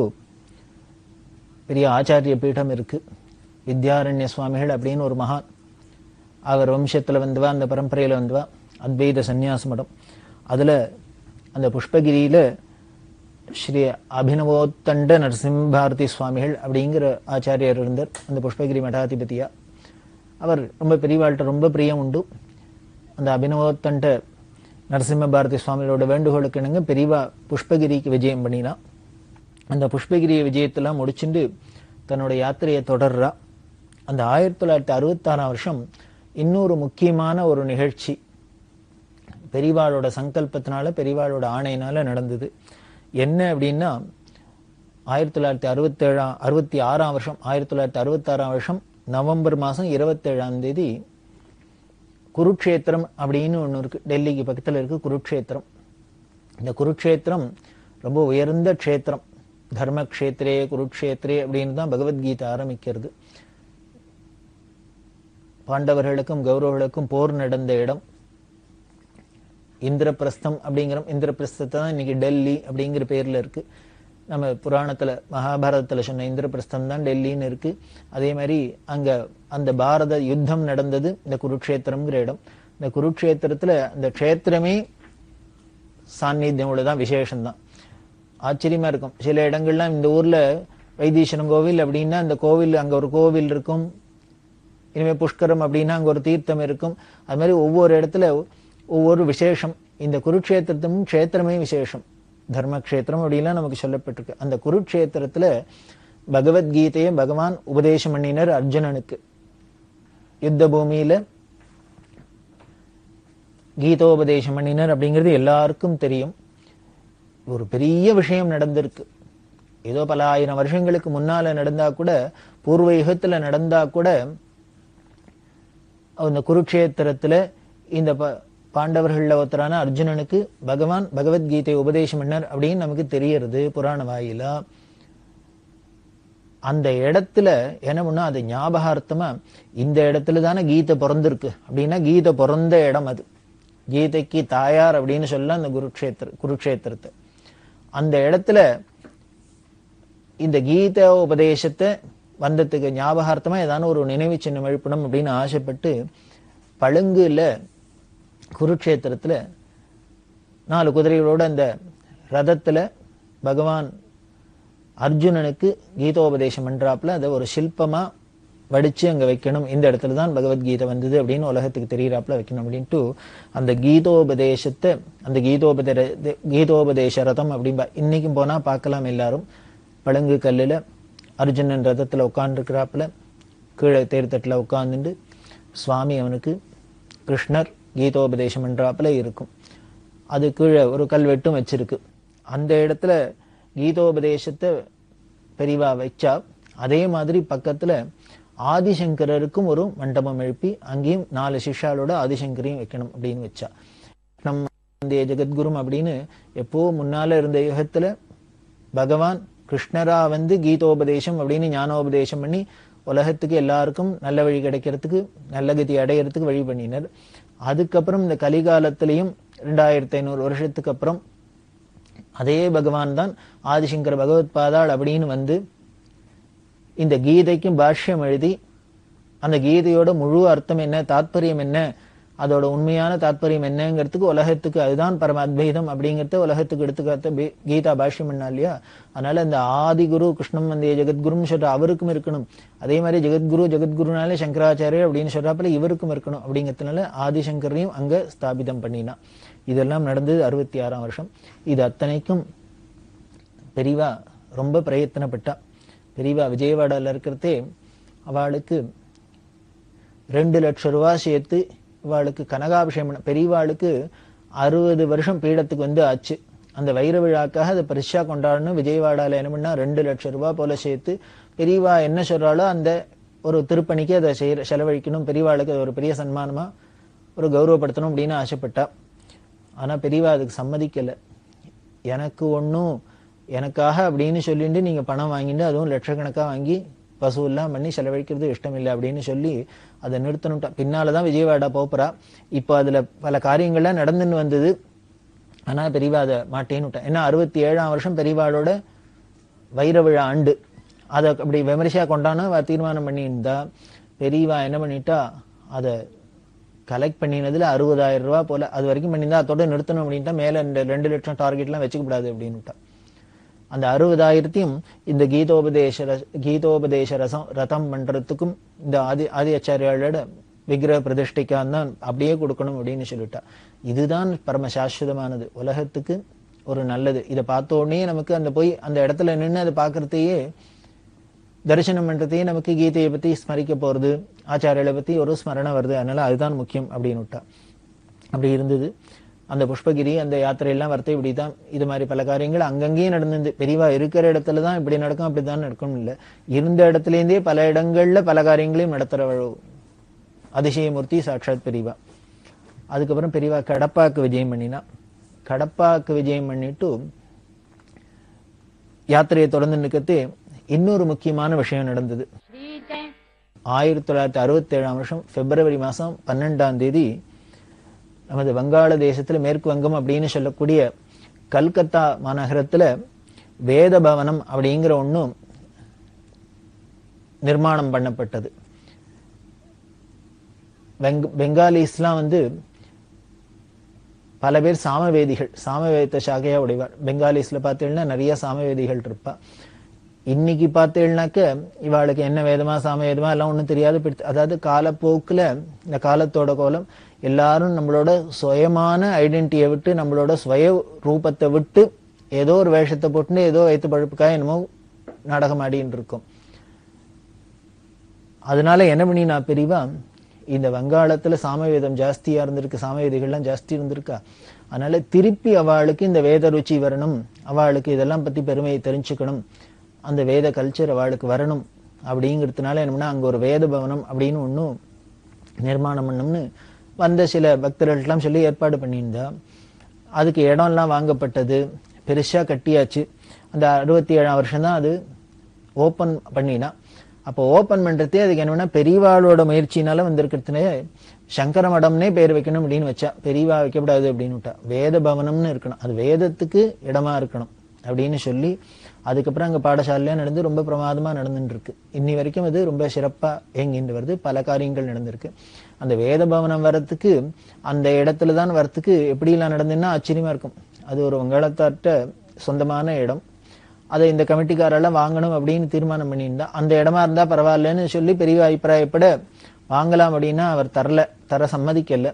பெரிய ஆச்சாரிய பீடம் இருக்குது. வித்யாரண்ய சுவாமிகள் அப்படின்னு ஒரு மகான், அவர் வம்சத்தில் வந்தவா, அந்த பரம்பரையில் வந்தவா, அத்வைத சந்நியாச மடம். அதில் அந்த புஷ்பகிரியில் ஸ்ரீ அபினவோத்தண்ட நரசிம்பாரதி சுவாமிகள் அப்படிங்கிற ஆச்சாரியர் இருந்தார், அந்த புஷ்பகிரி மடாதிபதியா. அவர் ரொம்ப பெரியவாழ்கிட்ட ரொம்ப பிரியம் உண்டு. அந்த அபினவோத்தண்ட நரசிம்ம பாரதி சுவாமிகளோட வேண்டுகோளுக்கு இணங்க பெரியவா புஷ்பகிரிக்கு விஜயம் பண்ணினா. அந்த புஷ்பகிரிய விஜயத்தெல்லாம் முடிச்சுட்டு தன்னோட யாத்திரையை தொடர்றா. அந்த 1966 வருஷம் இன்னொரு முக்கியமான ஒரு நிகழ்ச்சி பெரியவாளோட சங்கல்பத்தினால, பெரியவாளோட ஆணையினால நடந்தது. என்ன அப்படின்னா 1966 வருஷம் நவம்பர் மாதம் 27 குருக்ஷேத்திரம் அப்படின்னு ஒன்று இருக்கு, டெல்லிக்கு பக்கத்தில் இருக்கு குருக்ஷேத்திரம். இந்த குருக்ஷேத்திரம் ரொம்ப உயர்ந்த க்ஷேத்திரம். தர்மக்ஷேத்திரே குருக்ஷேத்திரே அப்படின்னு தான் பகவத்கீதை ஆரம்பிக்கிறது. பாண்டவர்களுக்கும் கௌரவர்களுக்கும் போர் நடந்த இடம். இந்திரபிரஸ்தம் அப்படிங்கிற இந்திரபிரஸ்தத்தை தான் இன்னைக்கு டெல்லி அப்படிங்கிற பேர்ல இருக்கு. நம்ம புராணத்துல மகாபாரதத்துல சொன்ன இந்திரபிரஸ்தம் தான் டெல்லின்னு இருக்கு. அதே மாதிரி அங்க அந்த பாரத யுத்தம் நடந்தது இந்த குருக்ஷேத்திரம்ங்கிற இடம். இந்த குருக்ஷேத்திரத்துல அந்த க்ஷேத்திரமே சாநித்தியம் தான், விசேஷம்தான். ஆச்சரியமா இருக்கும். சில இடங்கள்லாம் இந்த ஊர்ல வைத்தீஸ்வரன் கோவில் அப்படின்னா அந்த கோவில், அங்க ஒரு கோவில் இருக்கும். இனிமே புஷ்கரம் அப்படின்னா அங்க ஒரு தீர்த்தம் இருக்கும். அது மாதிரி ஒவ்வொரு இடத்துல ஒவ்வொரு விசேஷம். இந்த குருக்ஷேத்திரத்தும் க்ஷேத்திரமே விசேஷம். தர்மக்ஷேத்திரம் அப்படின்லாம் நமக்கு சொல்லப்பட்டிருக்கு. அந்த குருக்ஷேத்திரத்துல பகவத்கீதையை பகவான் உபதேசம் பண்ணினர் அர்ஜுனனுக்கு. யுத்த பூமியில கீதோபதேசம் பண்ணினர் அப்படிங்கிறது எல்லாருக்கும் தெரியும். ஒரு பெரிய விஷயம் நடந்திருக்கு. ஏதோ பல ஆயிரம் வருஷங்களுக்கு முன்னால நடந்தா கூட, பூர்வ யுகத்துல நடந்தா கூட, அந்த குருக்ஷேத்திரத்துல இந்த பாண்டவர்கள்ல ஒருத்தரான அர்ஜுனனுக்கு பகவான் பகவத்கீதை உபதேசம் பண்ணார் அப்படின்னு நமக்கு தெரியறது புராண வாயிலா. அந்த இடத்துல என்ன பண்ணா, அது ஞாபகார்த்தமா இந்த இடத்துல தானே கீதை பிறந்திருக்கு அப்படின்னா கீதை பிறந்த இடம் அது. கீதைக்கு தாயார் அப்படின்னு சொல்ல அந்த குருக்ஷேத்திரத்தை. அந்த இடத்துல இந்த கீதா உபதேசத்தை வந்ததுக்கு ஞாபகார்த்தமா ஏதான ஒரு நினைவு சின்னம் எழுப்பணும் அப்படின்னு ஆசைப்பட்டு பழுங்குல குருக்ஷேத்திரத்துல 4 குதிரைகளோட அந்த ரதத்துல பகவான் அர்ஜுனனுக்கு கீதோபதேசம் பண்றாப்புல அதை ஒரு சில்பமா வடிச்சு அங்க வைக்கணும். இந்த இடத்துல தான் பகவத்கீதை வந்தது அப்படின்னு உலகத்துக்கு தெரியறாப்புல வைக்கணும் அப்படின்ட்டு அந்த கீதோபதேசத்தை, அந்த கீதோபதேச ரதம் அப்படின்பா இன்னைக்கும் போனா பார்க்கலாம் எல்லாரும். பழங்கு கல்லுல அர்ஜுனன் ரதத்துல உட்கார்ந்துருக்கிறாப்புல, கீழே தேர்தட்டுல உட்கார்ந்துட்டு சுவாமி அவனுக்கு கிருஷ்ணர் கீதோபதேசம் பண்றாப்புல இருக்கும். அது கீழே ஒரு கல்வெட்டும் வச்சிருக்கு. அந்த இடத்துல கீதோபதேசத்தை பெரிவா வச்சா, அதே மாதிரி பக்கத்துல ஆதிசங்கரருக்கும் ஒரு மண்டபம் எழுப்பி அங்கேயும் 4 சிஷ்யாலோட ஆதிசங்கரையும் வைக்கணும் அப்படின்னு வச்சா. நம்ம ஜெகத்குரும் அப்படின்னு எப்போ முன்னால இருந்த யுகத்துல பகவான் கிருஷ்ணரா வந்து கீதோபதேசம் அப்படின்னு ஞானோபதேசம் பண்ணி உலகத்துக்கு எல்லாருக்கும் நல்ல வழி கிடைக்கிறதுக்கு, நல்ல கதி அடையிறதுக்கு வழி பண்ணினர். அதுக்கப்புறம் இந்த கலிகாலத்திலையும் 2500 வருஷத்துக்கு அப்புறம் அதே பகவான் தான் ஆதிசங்கர பகவத் பாதாள் அப்படின்னு வந்து இந்த கீதைக்கும் பாஷ்யம் எழுதி அந்த கீதையோட முழு அர்த்தம் என்ன, தாத்பரியம் என்ன, அதோட உண்மையான தாத்பரியம் என்னங்கிறதுக்கு உலகத்துக்கு அதுதான் பரம அத்வைதம் அப்படிங்கிறத உலகத்துக்கு எடுத்துக்காத்த கீதா பாஷ்யம் பண்ணா இல்லையா. அதனால இந்த ஆதிகுரு கிருஷ்ணம் வந்தே ஜெகத்குருன்னு சொல்ற அவருக்கும் இருக்கணும். அதே மாதிரி ஜெகத்குருனாலே சங்கராச்சாரியர் அப்படின்னு சொல்றாப்புல இவருக்கும் இருக்கணும். அப்படிங்கிறதுனால ஆதிசங்கரையும் அங்க ஸ்தாபிதம் பண்ணினா. இதெல்லாம் நடந்தது 66ஆம் வருஷம். இது அத்தனைக்கும் பெரிவா ரொம்ப பிரயத்தனப்பட்டா. பெரிவா விஜயவாடால இருக்கிறதே அவளுக்கு 2 லட்சம் ரூபாய் சேர்த்து இவாளுக்கு கனகாபிஷேகம். பெரியவாளுக்கு 60 வருஷம் பீடத்துக்கு வந்து ஆச்சு. அந்த வைர விழாக்காக அதை பரிசா கொண்டாடணும். விஜயவாடால என்ன பண்ணா 2 லட்சம் ரூபாய் போல சேர்த்து பெரியவா என்ன சொல்றாளோ அந்த ஒரு திருப்பணிக்கு அதை செலவழிக்கணும். பெரியவாளுக்கு அது ஒரு பெரிய சன்மானமா ஒரு கௌரவப்படுத்தணும் அப்படின்னு ஆசைப்பட்டா. ஆனா பெரியவா அதுக்கு சம்மதிக்கல. எனக்கு ஒன்னும் எனக்காக அப்படின்னு சொல்லிட்டு நீங்க பணம் வாங்கிட்டு அதுவும் லட்சக்கணக்கா வாங்கி வசூல்லாம் பண்ணி செலவழிக்கிறது இஷ்டம் இல்லை அப்படின்னு சொல்லி அதை நிறுத்தணும்ட்டா. பின்னாலதான் விஜயவாடா போறா. இப்போ அதுல பல காரியங்கள்லாம் நடந்துன்னு வந்தது. ஆனா பெரியவா அதை மாட்டேன்னு விட்டா. ஏன்னா 67ஆம் வருஷம் பெரியவாளோட வைர விழா ஆண்டு. அதை அப்படி விமரிசையா கொண்டானு தீர்மானம் பண்ணியிருந்தா. பெரியவா என்ன பண்ணிட்டா, அதை கலெக்ட் பண்ணினதுல 60,000 ரூபாய் போல அது வரைக்கும் பண்ணியிருந்தா அதோட நிறுத்தணும் அப்படின்ட்டா. மேல 2 லட்சம் டார்கெட் எல்லாம் வச்சுக்க கூடாது அப்படின்னுட்டா. அந்த 60,000த்தையும் இந்த கீதோபதேச ரதம் பண்றதுக்கும் இந்த ஆதி ஆச்சாரியாளோட விக்கிரக பிரதிஷ்டைக்கான் தான் அப்படியே கொடுக்கணும் அப்படின்னு சொல்லிட்டா. இதுதான் பரம சாஸ்வதமானது, உலகத்துக்கு ஒரு நல்லது. இதை பார்த்த உடனே நமக்கு அந்த போய் அந்த இடத்துல நின்று அதை பார்க்கறதையே, தரிசனம் பண்றதையே நமக்கு கீதையை பத்தி ஸ்மரிக்க போறது, ஆச்சாரியாலை பத்தி ஒரு ஸ்மரணை வருது. அதனால அதுதான் முக்கியம் அப்படின்னு விட்டா. அப்படி இருந்தது. அந்த புஷ்பகிரி அந்த யாத்திரையெல்லாம் வரத்தை இப்படிதான் இது மாதிரி பல காரியங்கள் அங்கங்கேயும் நடந்தது. பெரியவா இருக்கிற இடத்துல தான் இப்படி நடக்கும் அப்படித்தான் நடக்கும் இல்லை, இருந்த இடத்துலேருந்தே பல இடங்கள்ல பல காரியங்களையும் நடத்துற அதிசயமூர்த்தி சாட்சாத் பெரியவா. அதுக்கப்புறம் பெரியவா கடப்பாக்கு விஜயம் பண்ணினா. கடப்பாக்கு விஜயம் பண்ணிட்டு யாத்திரையை தொடர்ந்து நிற்கத்தே இன்னொரு முக்கியமான விஷயம் நடந்தது. 1967 வருஷம் பிப்ரவரி மாசம் 12ஆம் தேதி நமது வங்காள தேசத்துல மேற்கு வங்கம் அப்படின்னு சொல்லக்கூடிய கல்கத்தா மாநகரத்துல வேத பவனம் அப்படிங்கிற ஒன்றும் நிர்மாணம் பண்ணப்பட்டது. பெங்காலிஸ்லாம் பல பேர் சாமவேதிகள், சாமவேத சாகையா உடைவார். பெங்காலிஸ்ல பார்த்தீங்கன்னா நிறைய சாமவேதிகள் இருப்பா. இன்னைக்கு பார்த்தீங்கன்னாக்க இவாளுக்கு என்ன வேதமா சாமவேதமா எல்லாம் ஒன்றும் தெரியாது. அதாவது காலப்போக்குல இந்த காலத்தோட கோலம் எல்லாரும் நம்மளோட சுயமான ஐடென்டிட்டியை விட்டு, நம்மளோட சுய ரூபத்தை விட்டு ஏதோ ஒரு வேஷத்தை போட்டுன்னு ஏதோ வைத்து பழுப்புக்காக என்னமோ நாடகம் ஆடின்னு இருக்கும். அதனால என்ன பண்ணி நான் பெரியவா இந்த வங்காளத்துல சாமவேதம் ஜாஸ்தியா இருந்திருக்கு, சாமவேதிகள்லாம் ஜாஸ்தி இருந்திருக்கா. அதனால திருப்பி அவளுக்கு இந்த வேத ருச்சி வரணும், அவளுக்கு இதெல்லாம் பத்தி பெருமையை தெரிஞ்சுக்கணும், அந்த வேத கல்ச்சர் அவளுக்கு வரணும் அப்படிங்கிறதுனால என்னன்னா அங்க ஒரு வேத பவனம் அப்படின்னு ஒன்றும் நிர்மாணம் பண்ணணும்னு வந்த சில பக்தர்கள்லாம் சொல்லி ஏற்பாடு பண்ணியிருந்தா. அதுக்கு இடம்லாம் வாங்கப்பட்டது, பெருசா கட்டியாச்சு. அந்த 67ஆம் வருஷம் தான் அது ஓப்பன் பண்ணினா. அப்போ ஓப்பன் பண்றதே அதுக்கு என்னன்னா பெரியவாளோட முயற்சினால வந்திருக்கிறதுனே சங்கர மடம்னே பேர் வைக்கணும் அப்படின்னு வச்சா. பெரியவா வைக்கப்படாது அப்படின்னு விட்டா. வேத பவனம்னு இருக்கணும், அது வேதத்துக்கு இடமா இருக்கணும் அப்படின்னு சொல்லி அதுக்கப்புறம் அங்க பாடசாலையா நடந்து ரொம்ப பிரமாதமா நடந்துட்டு இருக்கு. இன்னி வரைக்கும் அது ரொம்ப சிறப்பா இயங்கிட்டு வருது. பல காரியங்கள் நடந்திருக்கு. அந்த வேத பவனம் வர்றதுக்கு அந்த இடத்துலதான் வர்றதுக்கு எப்படிலாம் நடந்துன்னா ஆச்சரியமா இருக்கும். அது ஒரு வங்காளத்தார்ட்ட சொந்தமான இடம். அதை இந்த கமிட்டிக்காரெல்லாம் வாங்கணும் அப்படின்னு தீர்மானம் பண்ணியிருந்தா. அந்த இடமா இருந்தா பரவாயில்லன்னு சொல்லி பெரிய அபிப்பிராயப்பட வாங்கலாம் அப்படின்னா அவர் தர சம்மதிக்கல.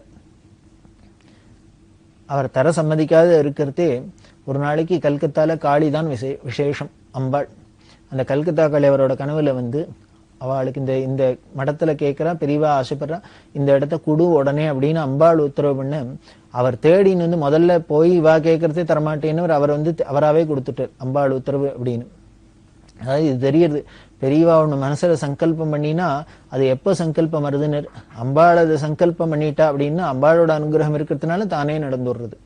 அவர் தர சம்மதிக்காத இருக்கிறதே ஒரு நாளைக்கு கல்கத்தால காளி தான் விசேஷம், அம்பாள். அந்த கல்கத்தா காளி அவரோட கனவுல அவளுக்கு இந்த மடத்துல கேட்கிறா, பெரியவா ஆசைப்படுறா, இந்த இடத்த குடு உடனே அப்படின்னு அம்பாள் உத்தரவு பண்ண அவர் தேடின்னு முதல்ல போய் இவா கேட்கறதே தரமாட்டேன்னு அவர் அவராவே கொடுத்துட்டார், அம்பாள் உத்தரவு அப்படின்னு. அதாவது இது தெரியுது, பெரியவா ஒண்ணு மனசுல சங்கல்பம் பண்ணினா அது எப்ப சங்கல்பம் வருதுன்னு, அம்பாள் அதை சங்கல்பம் பண்ணிட்டா அப்படின்னா அம்பாளோட அனுகிரகம் இருக்கிறதுனால தானே நடந்துடுறது.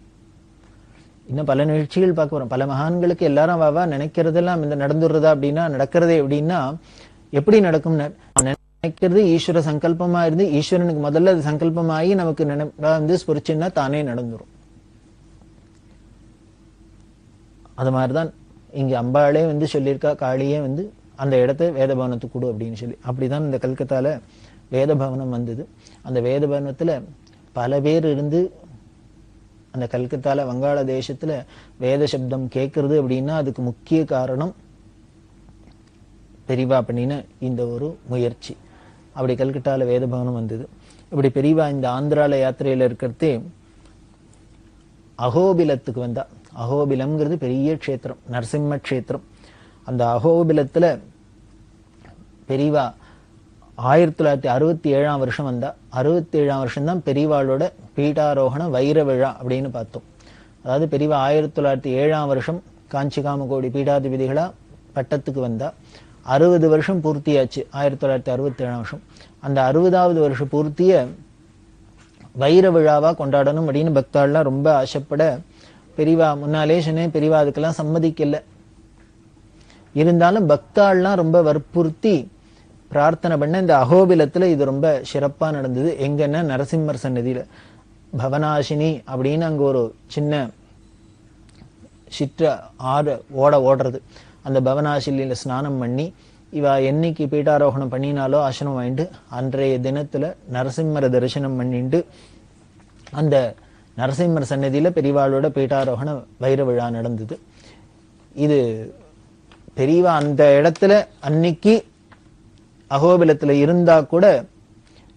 இன்னும் பல நிகழ்ச்சிகள் பார்க்க போறோம். பல மகான்களுக்கு எல்லாரும் வாவா நினைக்கிறதெல்லாம் இந்த நடந்துடுறதா அப்படின்னா நடக்கிறதே எப்படின்னா எப்படி நடக்கும் நினைக்கிறது ஈஸ்வர சங்கல்பமா இருந்து ஈஸ்வரனுக்கு முதல்ல அது சங்கல்பமாகி நமக்கு ஸ்புரிச்சுன்னா தானே நடந்துரும். அது மாதிரிதான் இங்க அம்பாளே சொல்லியிருக்கா, காளியே அந்த இடத்த வேதபவனத்துக்கு கொடு அப்படின்னு சொல்லி. அப்படிதான் இந்த கல்கத்தால வேதபவனம் வந்தது. அந்த வேதபவனத்துல பல பேர் இருந்து அந்த கல்கத்தால வங்காள தேசத்துல வேத சப்தம் கேட்கறது அப்படின்னா அதுக்கு முக்கிய காரணம் பெரியவா பண்ணின இந்த ஒரு முயற்சி. அப்படி கல்கட்டால வேதபவனம் வந்தது. இப்படி பெரியவா இந்த ஆந்திரால யாத்திரையில இருக்கிறதே அகோபிலத்துக்கு வந்தா. அகோபிலம்ங்கிறது பெரிய க்ஷேத்திரம், நரசிம்ம க்ஷேத்திரம். அந்த அகோபிலத்துல பெரியவா 1967ஆம் வருஷம் வந்தா. 67ஆம் வருஷம் தான் பெரியவாளோட பீட்டாரோகண வைர விழா அப்படின்னு பார்த்தோம். அதாவது பெரியவா 1907ஆம் வருஷம் காஞ்சிகாமகோடி பீடாதிபதிகளா பட்டத்துக்கு வந்தா. 60 வருஷம் பூர்த்தியாச்சு 1967ஆம் வருஷம். அந்த 60வது வருஷ பூர்த்திய வைர விழாவா கொண்டாடணும் அப்படின்னு பக்தாள்லாம் ரொம்ப ஆசைப்பட பெரியவா முன்னாலே சொன்னேன், பெரியவா அதுக்கெல்லாம் சம்மதிக்கல. இருந்தாலும் பக்தாள்லாம் ரொம்ப வற்புறுத்தி பிரார்த்தனை பண்ண இந்த அகோபிலத்துல இது ரொம்ப சிறப்பா நடந்தது. எங்கன்னா நரசிம்மர் சன்னதியில பவனாசினி அப்படின்னு அங்க ஒரு சின்ன சிற்ற ஆறு ஓடுறது. அந்த பவனாசினியில ஸ்நானம் பண்ணி இவ என்னைக்கு பீட்டாரோகணம் பண்ணினாலோ ஆசனம் வாங்கிட்டு அன்றைய தினத்துல நரசிம்மரை தரிசனம் பண்ணிட்டு அந்த நரசிம்மர் சன்னதியில பெரியவாளோட பீட்டாரோகண வைர விழா நடந்தது. இது பெரியவா அந்த இடத்துல அன்னைக்கு அகோபிலத்துல இருந்தா கூட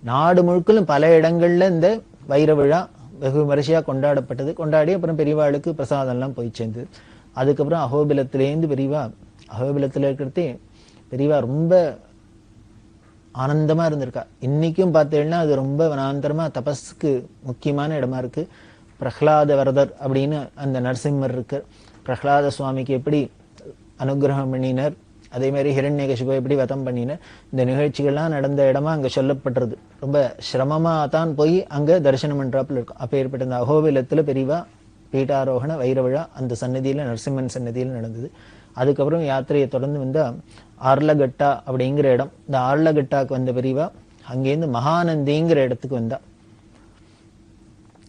நாடு முழுக்கலும் பல இடங்கள்ல இந்த வைர விழா வெகு விமரிசையா கொண்டாடப்பட்டது. கொண்டாடி அப்புறம் பெரியவாளுக்கு பிரசாதம் எல்லாம் போய் சேர்ந்தது. அதுக்கப்புறம் அகோபிலத்திலேருந்து பெரியவா அகோபிலத்துல இருக்கிறதே பெரியவா ரொம்ப ஆனந்தமா இருந்திருக்கா. இன்னைக்கும் பார்த்தீங்கன்னா அது ரொம்ப வனாந்தரமா தபஸுக்கு முக்கியமான இடமா இருக்கு. பிரஹ்லாத வரதர் அப்படின்னு அந்த நரசிம்மர் இருக்கு. பிரஹ்லாத சுவாமிக்கு எப்படி அனுகிரகம் பண்ணினர், அதே மாதிரி ஹிரண்யகசிபு எப்படி வதம் பண்ணினர், இந்த நிகழ்ச்சிகள்லாம் நடந்த இடமா அங்க சொல்லப்படுறது. ரொம்ப சிரமமா தான் போய் அங்க தரிசனம் பண்றாப்புல இருக்கும். அப்ப ஏற்பட்ட இந்த அகோபிலத்துல பெரியவா பீட்டாரோகண வைர விழா அந்த சன்னதியில நரசிம்மன் சன்னதியில நடந்தது. அதுக்கப்புறம் யாத்திரையை தொடர்ந்து வந்தா ஆர்லகட்டா அப்படிங்கிற இடம். இந்த ஆர்லகட்டாக்கு வந்த பெரியவா அங்கேருந்து மகாநந்திங்கிற இடத்துக்கு வந்தா.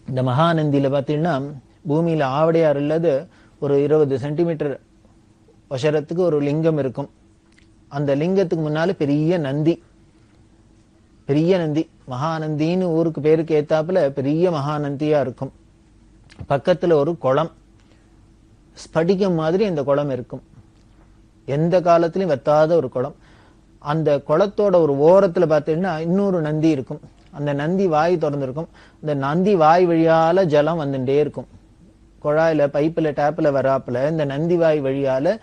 இந்த மகாநந்தியில பாத்தீங்கன்னா பூமியில ஆவடையார் இல்லாத ஒரு 20 சென்டிமீட்டர் உசரத்துக்கு ஒரு லிங்கம் இருக்கும். அந்த லிங்கத்துக்கு முன்னால பெரிய நந்தி, பெரிய நந்தி, மகாநந்தின்னு ஊருக்கு பேருக்கு ஏத்தாப்புல பெரிய மகாநந்தியா இருக்கும். பக்கத்துல ஒரு குளம், ஸ்படிகம் மாதிரி இந்த குளம் இருக்கும். எந்த காலத்திலும் வத்தாத ஒரு குளம். அந்த குளத்தோட ஒரு ஓரத்துல பாத்தீங்கன்னா இன்னொரு நந்தி இருக்கும். அந்த நந்தி வாய் திறந்திருக்கும். அந்த நந்தி வாய் வழியால ஜலம் வந்துட்டே இருக்கும். குழாயில பைப்புல டேப்ல வராப்புல இந்த நந்தி வாய் வழியால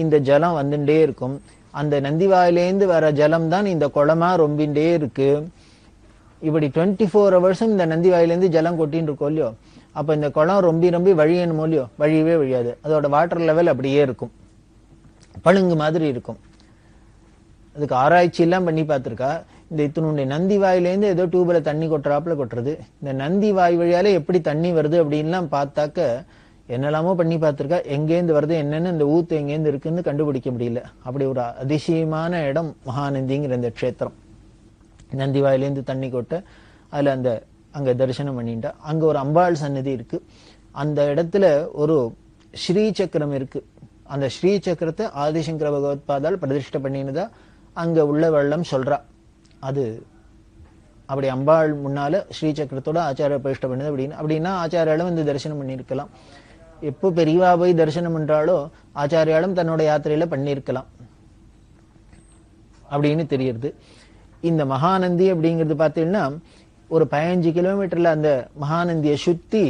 இந்த ஜலம் வந்துட்டே இருக்கும். அந்த நந்தி வாயிலேருந்து வர ஜலம் தான் இந்த குளமா ரொம்பிண்டே இருக்கு. இப்படி 24 ஹவர்ஸும் இந்த நந்தி வாயிலேருந்து ஜலம் கொட்டின்னு இருக்கோம் இல்லையோ. அப்ப இந்த குளம் ரொம்பி ரொம்பி வழியணுமோ இல்லையோ, வழியவே வழியாது. அதோட வாட்டர் லெவல் அப்படியே இருக்கும், பழுங்கு மாதிரி இருக்கும். அதுக்கு ஆராய்ச்சி எல்லாம் பண்ணி பார்த்திருக்கா. இந்த இத்தனுடைய நந்தி வாயிலேருந்து ஏதோ டியூப்ல தண்ணி கொட்டுறாப்புல கொட்டுறது. இந்த நந்தி வாய் வழியால எப்படி தண்ணி வருது அப்படின்லாம் பார்த்தாக்க என்னெல்லாமோ பண்ணி பார்த்திருக்கா. எங்கேருந்து வருது என்னன்னு இந்த ஊத்து எங்கேருந்து இருக்குன்னு கண்டுபிடிக்க முடியல. அப்படி ஒரு அதிசயமான இடம் மகாநந்திங்கிற இந்த க்ஷேத்திரம். நந்தி வாயிலேருந்து தண்ணி கொட்ட அதுல அந்த அங்க தரிசனம் பண்ணிட்டா. அங்க ஒரு அம்பாள் சன்னதி இருக்கு. அந்த இடத்துல ஒரு ஸ்ரீ சக்கரம் இருக்கு. அந்த ஸ்ரீ சக்கரத்தை ஆதிசங்கர பகவத்பாதால் பிரதிஷ்டை பண்ணினதா அங்க உள்ள வெள்ளம் சொல்றா. அது அப்படி அம்பாள் முன்னால ஸ்ரீ சக்கரத்தோட ஆச்சாரிய பிரதிஷ்டை பண்ணது அப்படின்னா ஆச்சாரியாலும் வந்து தரிசனம் பண்ணியிருக்கலாம். எப்போ பெரியவா போய் தரிசனம் பண்றாளோ ஆச்சாரியாலும் தன்னோட யாத்திரையில பண்ணியிருக்கலாம் அப்படின்னு தெரியுது. இந்த மகாநந்தி அப்படிங்கிறது பார்த்தீங்கன்னா ஒரு 15 கிலோமீட்டர்ல அந்த மகாநந்தியை சுத்தி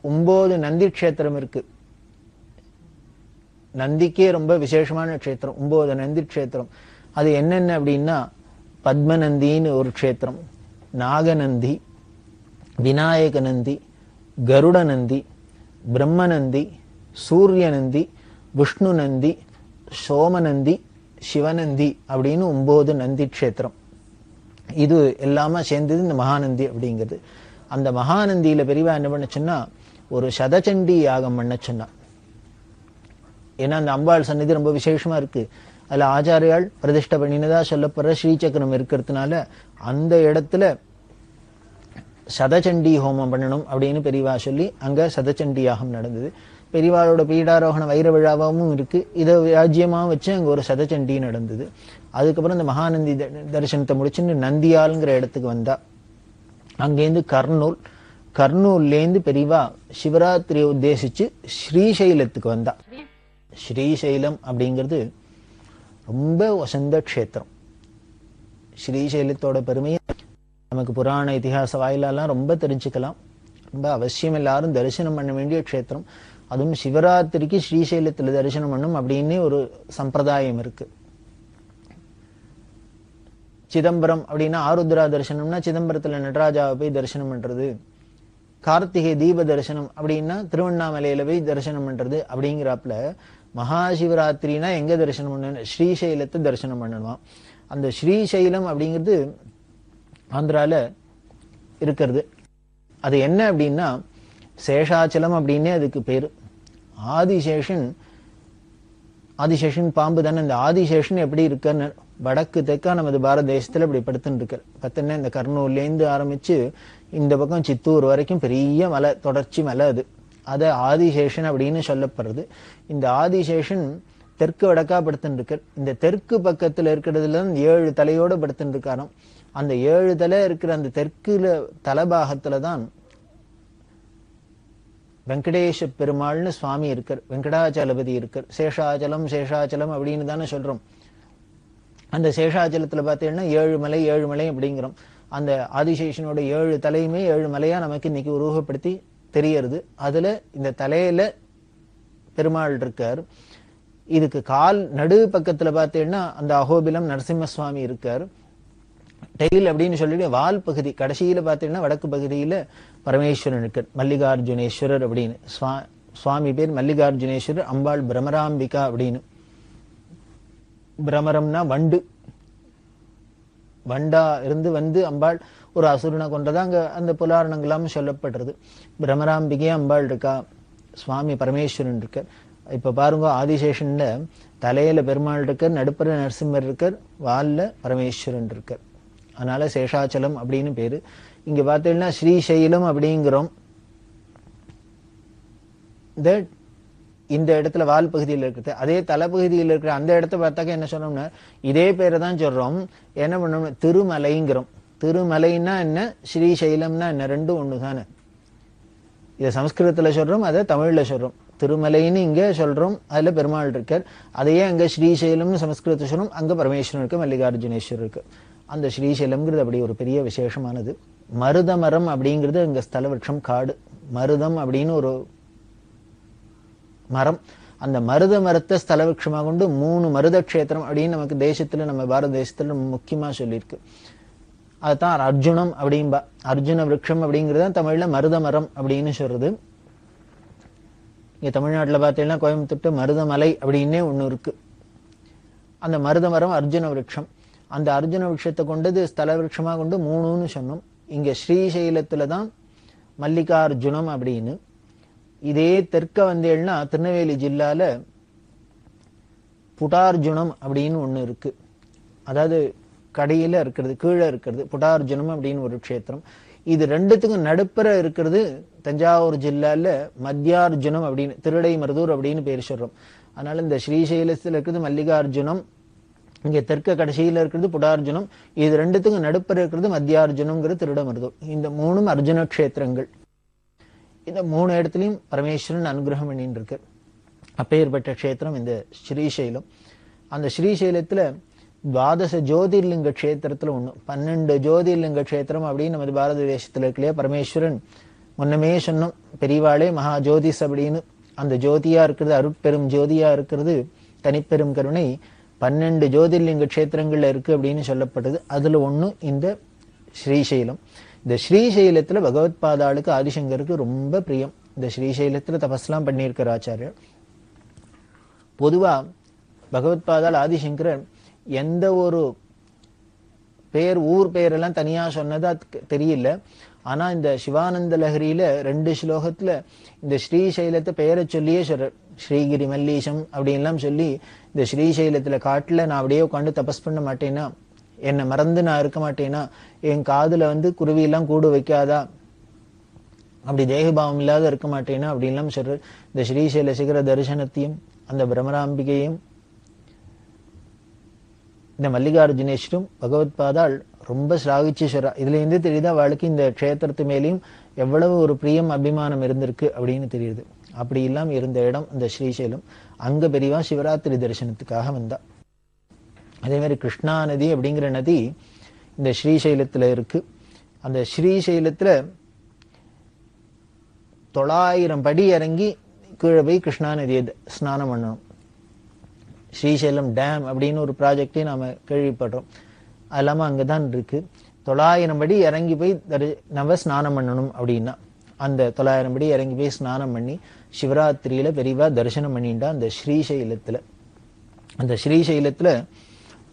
9 நந்தி க்ஷேத்திரம் இருக்கு. நந்திக்கே ரொம்ப விசேஷமான க்ஷேத்திரம் 9 நந்தி க்ஷேத்திரம். அது என்னென்ன அப்படின்னா பத்மநந்தின்னு ஒரு க்ஷேத்திரம், நாகநந்தி, விநாயக நந்தி, கருட நந்தி, பிரம்மநந்தி, சூரியநந்தி, விஷ்ணு நந்தி, சோமநந்தி, சிவநந்தி அப்படின்னு 9 நந்தி க்ஷேத்திரம். இது எல்லாமே சேர்ந்தது இந்த மகாநந்தி அப்படிங்கிறது. அந்த மகாநந்தியில பெரியவா என்ன பண்ண சொன்னா ஒரு சதச்சண்டி யாகம் பண்ண சொன்னா. ஏன்னா அந்த அம்பாள் சந்நிதி ரொம்ப விசேஷமா இருக்கு. அதுல ஆச்சாரியால் பிரதிஷ்டை பண்ணினதா சொல்லப்படுற ஸ்ரீசக்கரம் இருக்கிறதுனால அந்த இடத்துல சதச்சண்டி ஹோமம் பண்ணணும் அப்படின்னு பெரியவா சொல்லி அங்க சதச்சண்டி யாகம் நடந்தது. பெரியவாளோட பீடாரோகண வைர விழாவும் இருக்கு. இதை ராஜ்யமா வச்சு அங்க ஒரு சதச்சண்டி நடந்தது. அதுக்கப்புறம் இந்த மகாநந்தி தரிசனத்தை முடிச்சுன்னு நந்தியால்ங்கிற இடத்துக்கு வந்தா. அங்கேருந்து கர்னூல்லேருந்து பெரியவா சிவராத்திரியை உத்தேசிச்சு ஸ்ரீசைலத்துக்கு வந்தா. ஸ்ரீசைலம் அப்படிங்கிறது ரொம்ப வசந்த க்ஷேத்திரம். ஸ்ரீசைலத்தோட பெருமையை நமக்கு புராண இதிகாச வாயிலெல்லாம் ரொம்ப தெரிஞ்சுக்கலாம். ரொம்ப அவசியம் எல்லாரும் தரிசனம் பண்ண வேண்டிய க்ஷேத்திரம். அதுவும் சிவராத்திரிக்கு ஸ்ரீசைலத்துல தரிசனம் பண்ணும் அப்படின்னு ஒரு சம்பிரதாயம் இருக்கு. சிதம்பரம் அப்படின்னா ஆருத்ரா தரிசனம்னா சிதம்பரத்துல நடராஜாவை போய் தரிசனம் பண்றது. கார்த்திகை தீப தரிசனம் அப்படின்னா திருவண்ணாமலையில போய் தரிசனம் பண்றது அப்படிங்கிறாப்புல மகாசிவராத்திரினா எங்க தரிசனம் பண்ணணும்? ஸ்ரீசைலத்தை தரிசனம் பண்ணணுமா. அந்த ஸ்ரீசைலம் அப்படிங்கிறது ஆந்திரால இருக்கிறது. அது என்ன அப்படின்னா சேஷாச்சலம் அப்படின்னே அதுக்கு பேரு. ஆதிசேஷன் பாம்பு தானே. இந்த ஆதிசேஷன் எப்படி இருக்குன்னு வடக்கு தெற்கா நமது பாரத தேசத்துல இப்படி படுத்துன்னு இருக்காரு. பார்த்தீங்கன்னா இந்த கர்னூல்லேருந்து ஆரம்பிச்சு இந்த பக்கம் சித்தூர் வரைக்கும் பெரிய மலை, தொடர்ச்சி மலை. அது ஆதிசேஷன் அப்படின்னு சொல்லப்படுறது. இந்த ஆதிசேஷன் தெற்கு வடக்கா படுத்துன்னு இருக்கார். இந்த தெற்கு பக்கத்துல இருக்கிறதுல 7 தலையோட படுத்துன்னு இருக்காராம். அந்த 7 தலை இருக்கிற அந்த தெற்குல தலைபாகத்துலதான் வெங்கடேஷ பெருமாள்னு சுவாமி இருக்கார், வெங்கடாச்சலபதி இருக்கார். சேஷாச்சலம் சேஷாச்சலம் அப்படின்னு தானே சொல்றோம். அந்த சேஷாச்சலத்துல பார்த்தீங்கன்னா 7 மலை 7 மலை அப்படிங்கிறோம். அந்த ஆதிசேஷனோட 7 தலையுமே 7 மலையா நமக்கு இன்னைக்கு உருவப்படுத்தி தெரியறது. அதுல இந்த தலையில பெருமாள் இருக்கார். இதுக்கு கால் நடு பக்கத்துல பார்த்தீங்கன்னா அந்த அகோபிலம் நரசிம்ம சுவாமி இருக்கார். டெயில் அப்படின்னு சொல்லிட்டு வால் பகுதி கடைசியில பார்த்தீங்கன்னா வடக்கு பகுதியில பரமேஸ்வரன் இருக்கார், மல்லிகார்ஜுனேஸ்வரர் அப்படின்னு. சுவாமி பேர் மல்லிகார்ஜுனேஸ்வரர், அம்பாள் பிரமராம்பிகா அப்படின்னு. பிரமரம்னா வண்டு, வண்டா இருந்து வந்து அம்பாள் ஒரு அசுரனை கொண்டதா அங்க அந்த புலாரணங்களாம் சொல்லப்படுறது. பிரமராம்பிகே அம்பாள் இருக்கா, சுவாமி பரமேஸ்வரன் இருக்கார். இப்ப பாருங்க, ஆதிசேஷன்ல தலையில பெருமாள் இருக்கார், நடுப்புற நரசிம்மர் இருக்கார், வால்ல பரமேஸ்வரன் இருக்கார். அதனால சேஷாச்சலம் அப்படின்னு பேரு. இங்க பார்த்தீங்கன்னா ஸ்ரீசைலம் அப்படிங்கிறோம். இந்த இடத்துல வால் பகுதியில் இருக்கிறது. அதே தலைப்பகுதியில் இருக்கிற அந்த இடத்த பார்த்தாக்க என்ன சொன்னோம்னா இதே பேரை தான் சொல்றோம். என்ன பண்ணோம்னா திருமலைங்கிறோம். திருமலைன்னா என்ன, ஸ்ரீசைலம்னா என்ன, ரெண்டும் ஒண்ணு தானே. இதை சமஸ்கிருதத்துல சொல்றோம், அதை தமிழ்ல சொல்றோம். திருமலைன்னு இங்க சொல்றோம், அதுல பெருமாள் இருக்கார். அதையே அங்க ஸ்ரீசைலம்னு சமஸ்கிருதத்தை சொல்றோம், அங்க பரமேஸ்வரன் இருக்கு, மல்லிகார்ஜுனேஸ்வரர் இருக்கு. அந்த ஸ்ரீசைலம்ங்கிறது அப்படி ஒரு பெரிய விசேஷமானது. மருத மரம் அப்படிங்கிறது அங்க ஸ்தல விருட்சம், காடு. மருதம் அப்படின்னு ஒரு மரம். அந்த மருத மரத்தை ஸ்தல விருட்சமாக கொண்டு 3 மருத கஷேத்திரம் அப்படின்னு நமக்கு தேசத்துல, நம்ம பாரத தேசத்துல முக்கியமா சொல்லியிருக்கு. அதுதான் அர்ஜுனம் அப்படின்பா. அர்ஜுன விருட்சம் அப்படிங்கிறது தமிழ்ல மருத மரம் அப்படின்னு சொல்றது. இங்க தமிழ்நாட்டுல பார்த்தீங்கன்னா கோயம்புத்தூர் மருதமலை அப்படின்னே ஒண்ணு இருக்கு. அந்த மருத மரம் அர்ஜுன விருட்சம். அந்த அர்ஜுன விருட்சத்தை கொண்டது ஸ்தல விருட்சமாக கொண்டு 3ன்னு சொன்னோம். இங்க ஸ்ரீசைலத்துலதான் மல்லிகார்ஜுனம் அப்படின்னு. இதே தெற்க வந்தேன்னா திருநெல்வேலி ஜில்லால புட்டார்ஜுனம் அப்படின்னு ஒண்ணு இருக்கு. அதாவது கடையில இருக்கிறது, கீழே இருக்கிறது புட்டார்ஜுனம் அப்படின்னு ஒரு க்ஷேத்திரம். இது ரெண்டுத்துக்கும் நடுப்புற இருக்கிறது தஞ்சாவூர் ஜில்லால மத்தியார்ஜுனம் அப்படின்னு, திருடை மருதூர் அப்படின்னு பேர் சொல்றோம். அதனால இந்த ஸ்ரீசைலத்துல இருக்கிறது மல்லிகார்ஜுனம், இங்க தெற்க கடைசியில இருக்கிறது புடார்ஜுனம். இது ரெண்டுத்துக்கும் நடுப்புற இருக்கிறது மத்தியார்ஜுனம்ங்கிறது திருடமருதூர். இந்த 3ம் அர்ஜுன கஷேத்திரங்கள். இந்த 3 இடத்துலயும் பரமேஸ்வரன் அனுகிரகம் பண்ணிட்டு இருக்கு. அப்பேற்பட்ட கஷேத்திரம் இந்த ஸ்ரீசைலம். அந்த ஸ்ரீசைலத்துல 12 ஜோதிர்லிங்க கஷேத்திரத்துல ஒண்ணு. 12 ஜோதிர்லிங்க கஷேத்திரம் அப்படின்னு நம்ம பாரத தேசத்துல இருக்கலையா. பரமேஸ்வரன் முன்னமே சொன்னோம், பெரியவாளே மகா ஜோதிஸ் அப்படின்னு. அந்த ஜோதியா இருக்கிறது, அருட்பெரும் ஜோதியா இருக்கிறது, தனிப்பெரும் கருணை 12 ஜோதிர்லிங்க கஷேத்திரங்கள்ல இருக்கு அப்படின்னு சொல்லப்பட்டது. அதுல ஒண்ணு இந்த ஸ்ரீசைலம். இந்த ஸ்ரீசைலத்துல பகவத் பாதாளுக்கு ஆதிசங்கருக்கு ரொம்ப பிரியம். இந்த ஸ்ரீசைலத்துல தபஸ்லாம் பண்ணியிருக்கிற ஆச்சாரியர். பொதுவா பகவத் பாதாள் ஆதிசங்கரர் எந்த ஒரு பேர், ஊர் பேரெல்லாம் தனியா சொன்னதா தெரியல. ஆனா இந்த சிவானந்த லஹரியில 2 ஸ்லோகத்துல இந்த ஸ்ரீசைலத்தை பெயரை சொல்லியே சொல்றார். ஸ்ரீகிரி மல்லீசம் அப்படின்லாம் சொல்லி, இந்த ஸ்ரீசைலத்துல காட்டுல நான் அப்படியே உட்காந்து தபஸ் பண்ண மாட்டேன்னா, என்னை மறந்து நான் இருக்க மாட்டேன்னா, என் காதுல குருவி எல்லாம் கூடு வைக்காதா, அப்படி தேகபாவம் இல்லாத இருக்க மாட்டேன்னா அப்படின்லாம் சொல்றார். இந்த ஸ்ரீசைல சிகர தரிசனத்தையும் அந்த பிரமராம்பிகையும் இந்த மல்லிகார்ஜுனேஸ்வரும் பகவத் பாதாள் ரொம்ப சிராகிச்சு சொல்றா. இதுல இருந்து தெரியுதா அவளுக்கு இந்த க்ஷேத்திரத்து மேலேயும் எவ்வளவு ஒரு பிரியம் அபிமானம் இருந்திருக்கு அப்படின்னு தெரியுது. அப்படி இல்லாம இருந்த இடம் இந்த ஸ்ரீசைலம். அங்க பெரியவா சிவராத்திரி தரிசனத்துக்காக வந்தா. அதே மாதிரி கிருஷ்ணா நதி அப்படிங்கிற நதி இந்த ஸ்ரீசைலத்துல இருக்கு. அந்த ஸ்ரீசைலத்துல 900 படி இறங்கி கீழே போய் கிருஷ்ணா நதியை ஸ்நானம் பண்ணணும். ஸ்ரீசைலம் டேம் அப்படின்னு ஒரு ப்ராஜெக்டே நாம கேள்விப்படுறோம். அது இல்லாம அங்கதான் இருக்கு. 900 படி இறங்கி போய் நம்ம ஸ்நானம் பண்ணணும் அப்படின்னா, அந்த 900 படி இறங்கி போய் ஸ்நானம் பண்ணி சிவராத்திரியில பெரியவா தரிசனம் பண்ணிட்டா அந்த ஸ்ரீசைலத்துல. அந்த ஸ்ரீசைலத்துல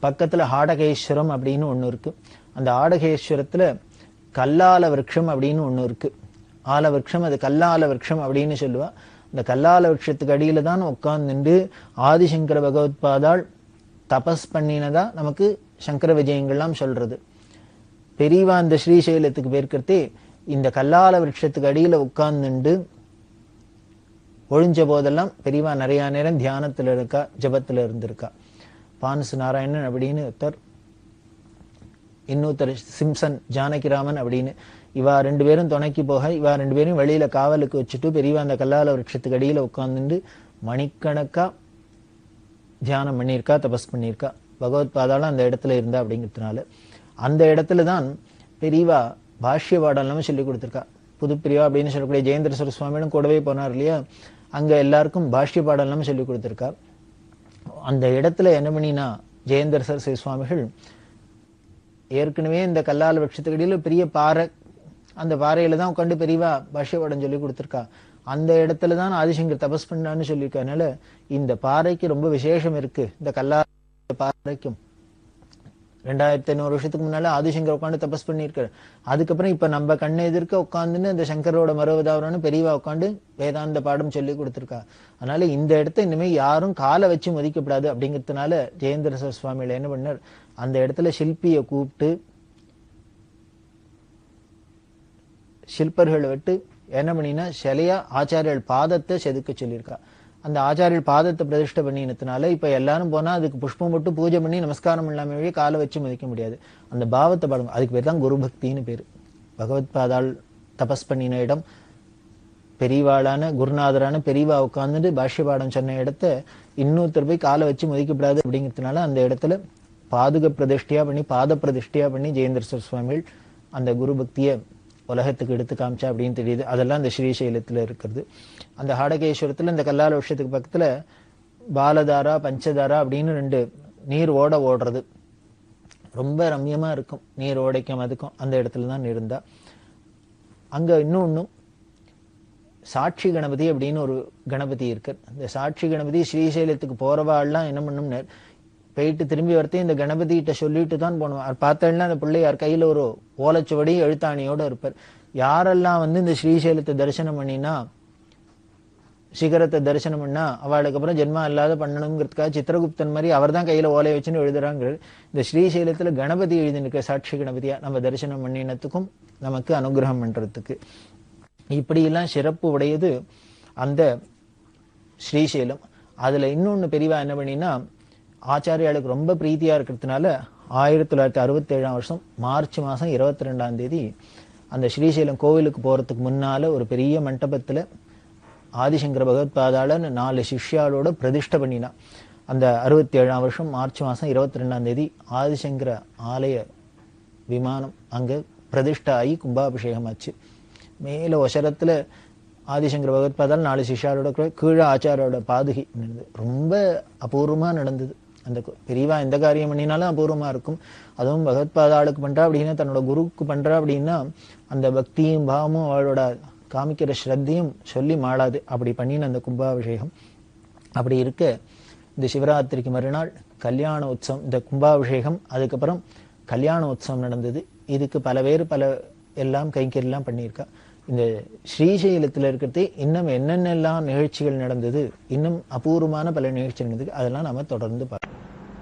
பக்கத்துல ஆடகேஸ்வரம் அப்படின்னு ஒண்ணு இருக்கு. அந்த ஆடகேஸ்வரத்துல கல்லால விருட்சம் அப்படின்னு ஒண்ணு இருக்கு. ஆல விருட்சம், அது கல்லால விருட்சம் அப்படின்னு சொல்லுவா. இந்த கல்லால விருட்சத்துக்கு அடியில தான் உட்கார்ந்து ஆதிசங்கர பகவத் பாதாள் தபஸ் பண்ணினதா நமக்கு சங்கர விஜயங்கள்லாம் சொல்றது. பெரியவா அந்த ஸ்ரீசைலத்துக்கு போயிருக்கிறதே இந்த கல்லால விருட்சத்துக்கு அடியில உட்கார்ந்துண்டு ஒழிஞ்ச போதெல்லாம் பெரியவா நிறைய நேரம் தியானத்துல இருக்கா, ஜபத்துல இருந்திருக்கா. பான்சு நாராயணன் அப்படின்னு ஒருத்தர், இன்னொருத்தர் சிம்சன் ஜானகிராமன் அப்படின்னு, இவா 2 பேரும் துணைக்கு போக இவா 2 பேரும் வெளியில காவலுக்கு வச்சுட்டு பெரியவா அந்த கல்லால விருட்சத்துக்கு அடியில உட்கார்ந்துட்டு மணிக்கணக்கா தியானம் பண்ணியிருக்கா, தபஸ் பண்ணியிருக்கா. பகவத் பாதாளம் அந்த இடத்துல இருந்தா அப்படிங்கிறதுனால அந்த இடத்துல தான் பெரியவா பாஷ்ய பாடலாம் சொல்லி கொடுத்திருக்கா. புது பிரிவா அப்படின்னு சொல்லக்கூடிய ஜெயேந்திர சரஸ்வதி சுவாமியும் கூடவே போனார் இல்லையா, அங்க எல்லாருக்கும் பாஷ்ய பாடலாம் சொல்லி கொடுத்திருக்கா. அந்த இடத்துல என்ன பண்ணினா ஜெயேந்திர சரஸ்வதி சுவாமிகள் ஏற்கனவே இந்த கல்லால விருட்சத்துக்கடியில பெரிய பாறை, அந்த பாறையில தான் உட்காந்து பெரியவா பாஷ்ய பாடம் சொல்லி கொடுத்திருக்கா. அந்த இடத்துல தான் ஆதிசங்கர் தபஸ் பண்ணான்னு சொல்லியிருக்கா. அதனால இந்த பாறைக்கு ரொம்ப விசேஷம் இருக்கு. இந்த கல்லால பாறைக்கும் 2500 வருஷத்துக்கு முன்னால ஆதிசங்கர் உட்காந்து தபஸ் பண்ணியிருக்காரு. அதுக்கப்புறம் இப்ப நம்ம கண்ணு எதிர்க்க உட்காந்துன்னு இந்த சங்கரோட மறுவதாவரம்னு பெரியவா உட்காந்து வேதாந்த பாடம் சொல்லி கொடுத்திருக்கா. அதனால இந்த இடத்த இனிமே யாரும் காலை வச்சு மதிக்கப்படாது அப்படிங்கிறதுனால ஜெயேந்திர சரஸ்வதி சுவாமிகள் என்ன பண்ணார், அந்த இடத்துல சிற்பியை கூப்பிட்டு சிற்பர்களை விட்டு என்ன பண்ணினா சிலையா ஆச்சாரியர்கள் பாதத்தை செதுக்க சொல்லியிருக்கா. அந்த ஆச்சாரியர் பாதத்தை பிரதிஷ்டை பண்ணினதுனால இப்ப எல்லாரும் போனா அதுக்கு புஷ்பம் போட்டு பூஜை பண்ணி நமஸ்காரம் இல்லாமவே காலை வச்சு மதிக்க முடியாது. அந்த பாவத்தை பாடம், அதுக்கு பேர் தான் குரு பக்தின்னு பேரு. பகவத் பாதாள் தபஸ் பண்ணின இடம், பெரியவாளான குருநாதரான பெரியவா உட்கார்ந்துட்டு பாஷ்ய பாடம் சொன்ன இடத்த இன்னொருத்தர் போய் காலை வச்சு மதிக்கப்படாது அப்படிங்கிறதுனால அந்த இடத்துல பாதுக பிரதிஷ்டையா பண்ணி பாத பிரதிஷ்டையா பண்ணி ஜெயேந்திர சரஸ்வதி சுவாமிகள் அந்த குரு பக்தியை உலகத்துக்கு எடுத்து காமிச்சா அப்படின்னு தெரியுது. அதெல்லாம் இந்த ஸ்ரீசைலத்துல இருக்கிறது. அந்த ஹாடகேஸ்வரத்துல இந்த கல்லால விஷயத்துக்கு பக்கத்துல பாலதாரா பஞ்சதாரா அப்படின்னு 2 நீர் ஓடுறது ரொம்ப ரம்யமா இருக்கும். நீர் ஓடைக்கும் அதுக்கும் அந்த இடத்துல தான் இருந்தா. அங்க இன்னொன்னும் சாட்சி கணபதி அப்படின்னு ஒரு கணபதி இருக்கு. இந்த சாட்சி கணபதி ஸ்ரீசைலத்துக்கு போறவாள்லாம் என்ன பண்ணும்னு போயிட்டு திரும்பி வரத்தையும் இந்த கணபதி கிட்ட சொல்லிட்டு தான் போனோம். பார்த்தேன்னா அந்த பிள்ளையார் கையில ஒரு ஓலைச்சுவடி எழுத்தாணியோட இருப்பார். யாரெல்லாம் இந்த ஸ்ரீசைலத்தை தரிசனம் பண்ணினா சிகரத்தை தரிசனம் பண்ணா அவளுக்கு அப்புறம் ஜென்மா இல்லாத பண்ணணுங்கிறதுக்காக சித்திரகுப்தன் மாதிரி அவர் தான் கையில ஓலையை வச்சுன்னு எழுதுறாங்கிறது. இந்த ஸ்ரீசைலத்துல கணபதி எழுதினிருக்க சாட்சி கணபதியா நம்ம தரிசனம் பண்ணினத்துக்கும் நமக்கு அனுகிரகம் பண்றதுக்கு இப்படி எல்லாம் சிறப்பு உடையது அந்த ஸ்ரீசைலம். அதுல இன்னொன்னு பெரியவா என்ன பண்ணினா ஆச்சாரியாளுக்கு ரொம்ப பிரீத்தியா இருக்கிறதுனால 1967 வருஷம் மார்ச் மாசம் 22ஆம் தேதி அந்த ஸ்ரீசைலம் கோவிலுக்கு போறதுக்கு முன்னால ஒரு பெரிய மண்டபத்துல ஆதிசங்கர பகவத் பாதாள 4 சிஷ்யாளோட பிரதிஷ்டை பண்ணினா. அந்த 67ஆம் வருஷம் மார்ச் மாசம் 22ஆம் தேதி ஆதிசங்கர ஆலய விமானம் அங்க பிரதிஷ்டை ஆகி கும்பாபிஷேகம் ஆச்சு. மேல ஒசரத்துல ஆதிசங்கர பகவத் பாதாள 4 சிஷ்யாளோட கீழே ஆச்சாரியோட பாதுகை ரொம்ப அபூர்வமா நடந்தது. அந்த பெரியவா எந்த காரியம் பண்ணினாலும் அபூர்வமா இருக்கும். அதுவும் பகவத் பாதாளுக்கு பண்றா அப்படின்னா தன்னோட குருவுக்கு பண்றா அப்படின்னா அந்த பக்தியும் பாவமும் அவளோட காமிக்கிற ஸ்ரத்தையும் சொல்லி மாளாது. அப்படி பண்ணின அந்த கும்பாபிஷேகம். அப்படி இருக்க இந்த சிவராத்திரிக்கு மறுநாள் கல்யாண உற்சவம், இந்த கும்பாபிஷேகம் அதுக்கப்புறம் கல்யாண உற்சவம் நடந்தது. இதுக்கு பல பேர் பல எல்லாம் கைங்கெல்லாம் பண்ணியிருக்கா. இந்த ஸ்ரீசைலத்துல இருக்கிறதே இன்னும் என்னென்னலாம் நிகழ்ச்சிகள் நடந்தது, இன்னும் அபூர்வமான பல நிகழ்ச்சிகள் நடந்தது, அதெல்லாம் நாம தொடர்ந்து பார்ப்போம்.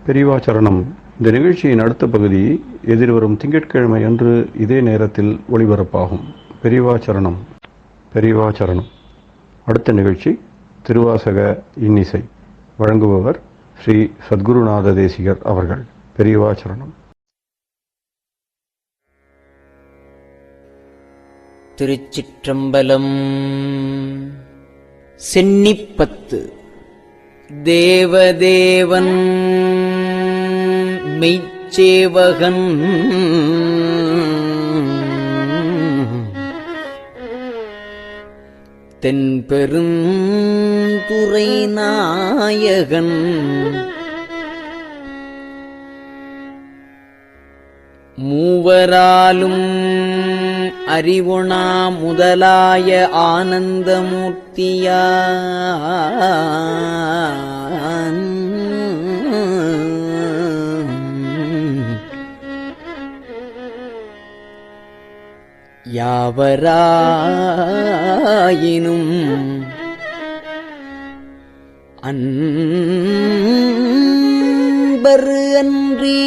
பெரியவாச்சரணம். இந்த நிகழ்ச்சியின் அடுத்த பகுதி எதிர்வரும் திங்கட்கிழமை அன்று இதே நேரத்தில் ஒளிபரப்பாகும். பெரியவாச்சரணம். பெரியவாச்சரணம். அடுத்த நிகழ்ச்சி திருவாசக இன்னிசை. வழங்குபவர் ஸ்ரீ சத்குருநாத தேசிகர் அவர்கள். பெரியவாச்சரணம். திருச்சிற்றம்பலம். சென்னிப்பத்து. தேவதேவன் மெய்ச்சேவகன் தென்பெருந்துறை நாயகன் மூவராலும் அறிவுணா முதலாய ஆனந்தமூர்த்தியான் யாவராயினும் அன்பர் அன்றி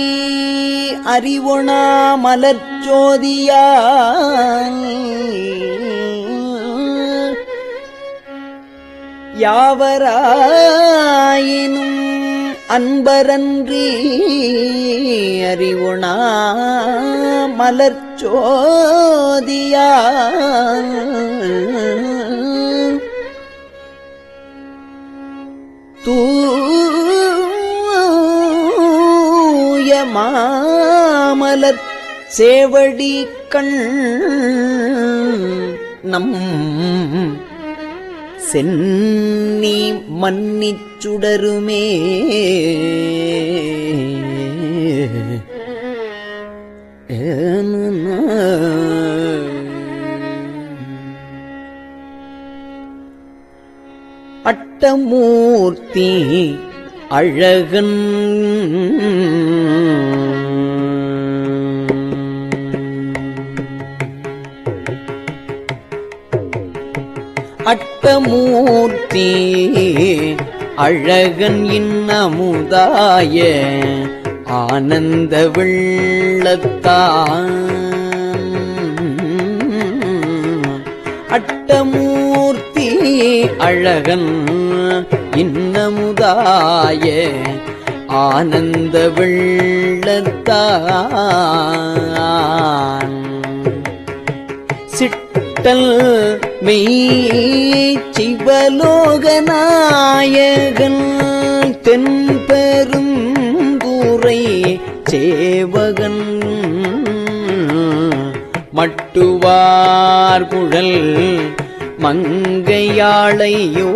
அறிவுணா மலர்ச்சோதியாய் யாவராயினும் அன்பரன்றி அறிவுணா மலர்ச்சோதியாய் ஜோதியா தூய மாமலர் சேவடி கண் நம் சென்னி மன்னிச் சுடருமே அட்டமூர்த்தி அழகன் அட்டமூர்த்தி அழகன் இன்னமுதாய ஆனந்த வெள்ளத்தான் அட்டமூர்த்தி அழகன் இன்னமுதாய ஆனந்த வெள்ளத்தான் சிட்டல் மெய் சிவலோகநாயகன் தென்பெருந்துறை சேவகன் மட்டுவார் குழல்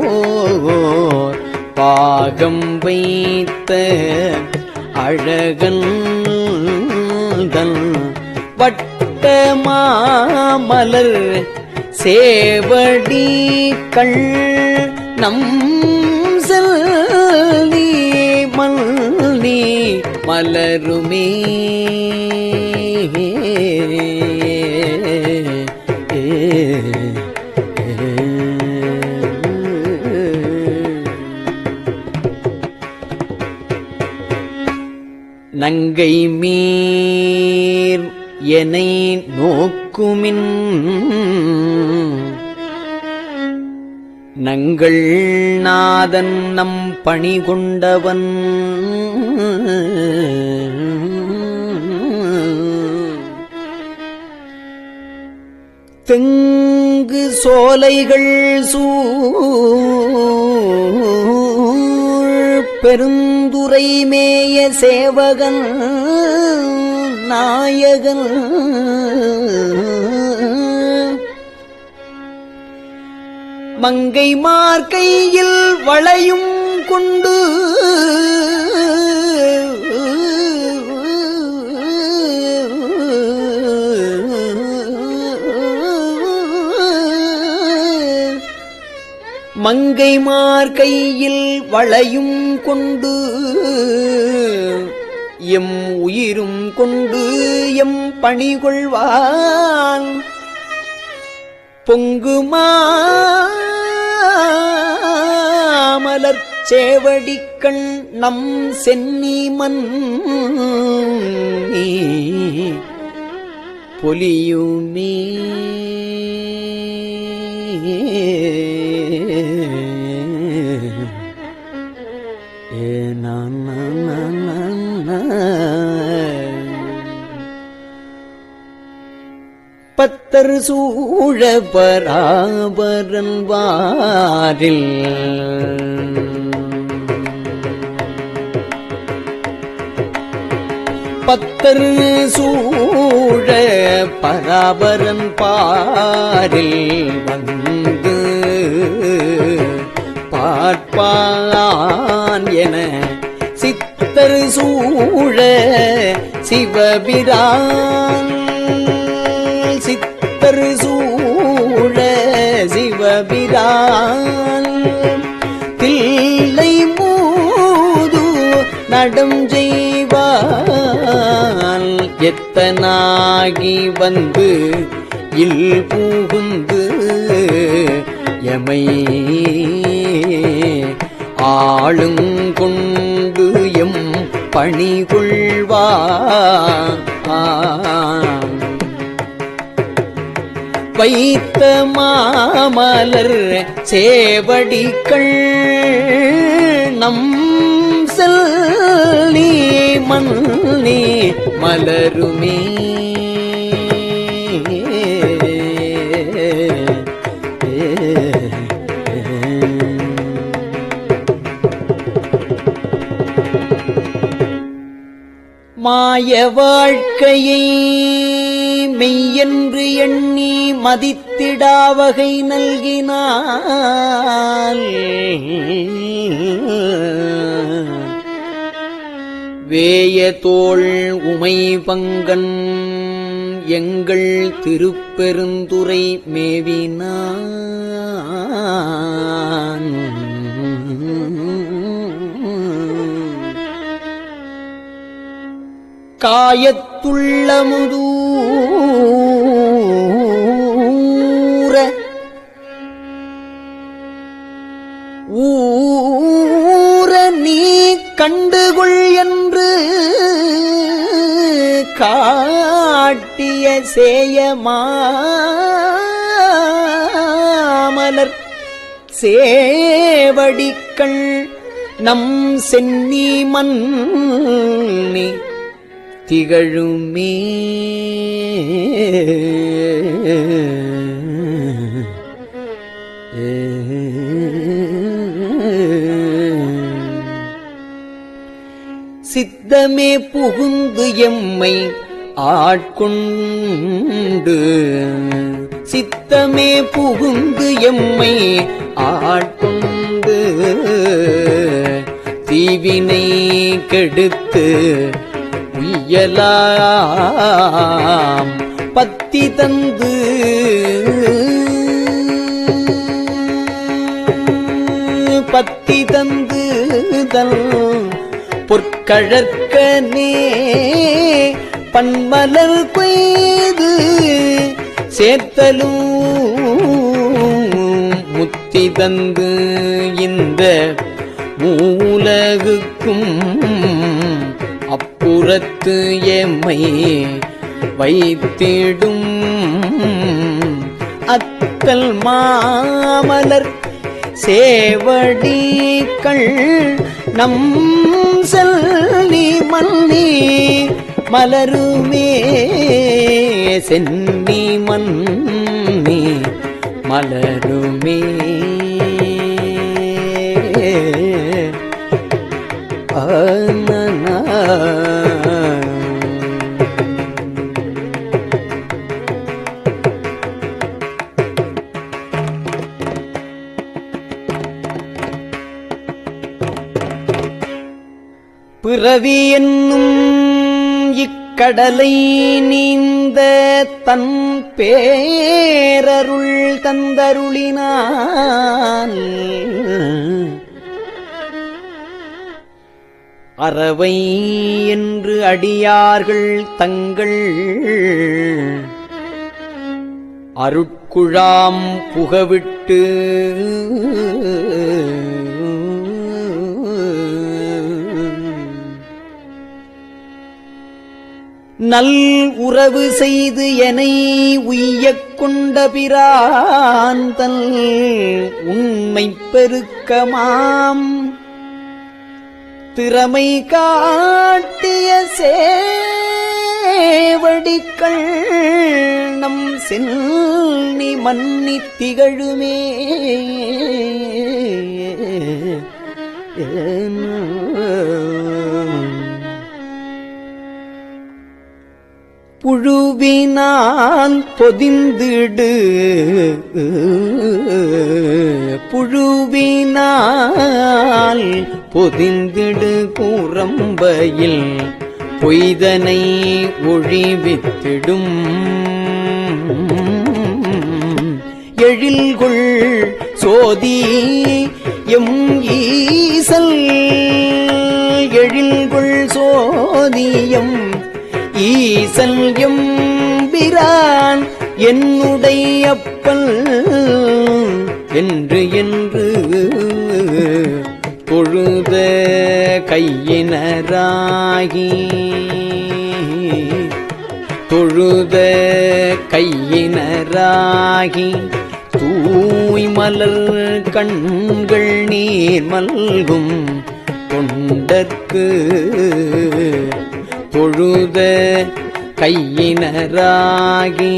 மங்கையாளையோர் பாகம் வைத்த அழகன் தன் வட்ட மாமலர் சேவடி கள் நம் செல்வி மல்லி மலருமே நங்கை மீர் என்னை நோக்குமின் நங்கள் நாதன் நம் பணி கொண்டவன் தெங்கு சோலைகள் சூழ் பெருந்துரை மேய சேவகன் நாயகன் மங்கை மார்கையில் வளையும் கொண்டு மங்கை மார்கையில் வளையும் கொண்டு எம் உயிரும் கொண்டு எம் பணி கொள்வான் பொங்குமாமலர் சேவடிக்கண் நம் சென்னி மன்னி பொலியுமே பத்தர் சூழ பராபரன் வாரில் பத்தர் சூழ பராபரன் பாரில் வந்து பார்ப்பான் என சித்தர் சூழ சிவபிரான் சித்தர் சூழ சிவபிரான் தில்லை மூது நடம் செய்வான் எத்தனாகி வந்து இல் புகுந்து எமை ஆளுங்கொண்டு எம் பணி கொள்வான் வைத்த மாமலர் சேவடிக்கள் நம் செல்லி மன்னி மலருமே மாய வாழ்க்கையை மெய்யென்று எண்ணி மதித்திடாவகை நல்கினான். வேய தோள் உமை பங்கன் எங்கள் திருப்பெருந்துறை மேவினான். காயத்துள்ள ஊர நீ கண்டுகொள் என்று காட்டிய சேயமாமலர் சேவடிக்கள் நம் சென்னி மன்னி திகழுமே. சித்தமே புகுந்து எம்மை ஆட்கொண்டு, சித்தமே புகுந்து எம்மை ஆட்கொண்டு தீவினை கெடுத்து உய்யலாம் பத்தி தந்து பத்தி தந்து தல் பொற்கழற்கனே பன்மலர் கொய்து சேர்த்தலும் முத்தி தந்து இந்த மூலகுக்கும் அப்புறத்து எம்மை வைத்திடும் அத்தல் மாமலர் சேவடிக்கள் நம் செல்வி மன்னி மலருமே. சென்னி மன்னி மலருமே. பிறவி என்னும் இக்கடலை நீந்த தன் பேரருள் தந்தருளினான். அறவை என்று அடியார்கள் தங்கள் அருட்குழாம் புகவிட்டு நல் உறவு செய்து எனை உய்யக் கொண்ட பிராந்தல் உண்மை பெருக்கமாம் திறமை காட்டிய சேவடிக்கள் நம் சென்னி மன்னி திகழுமே. புழுவினால் பொதிந்திடு புழுவினால் பொதிந்திடு கூரம்பையில் பொய்தனை ஒழிவித்திடும் எழில்கொள் சோதி எம் ஈசல் எழில்கொள் சோதியம் ஈசல் எம்பிரான் என்னுடைய அப்பல் என்று என்று பொழுத கையினராகி தொழுத கையினராகி தூய் மலர் கண்கள் நீர் மல்கும் தொண்டற்கு தொழுத கையினராகி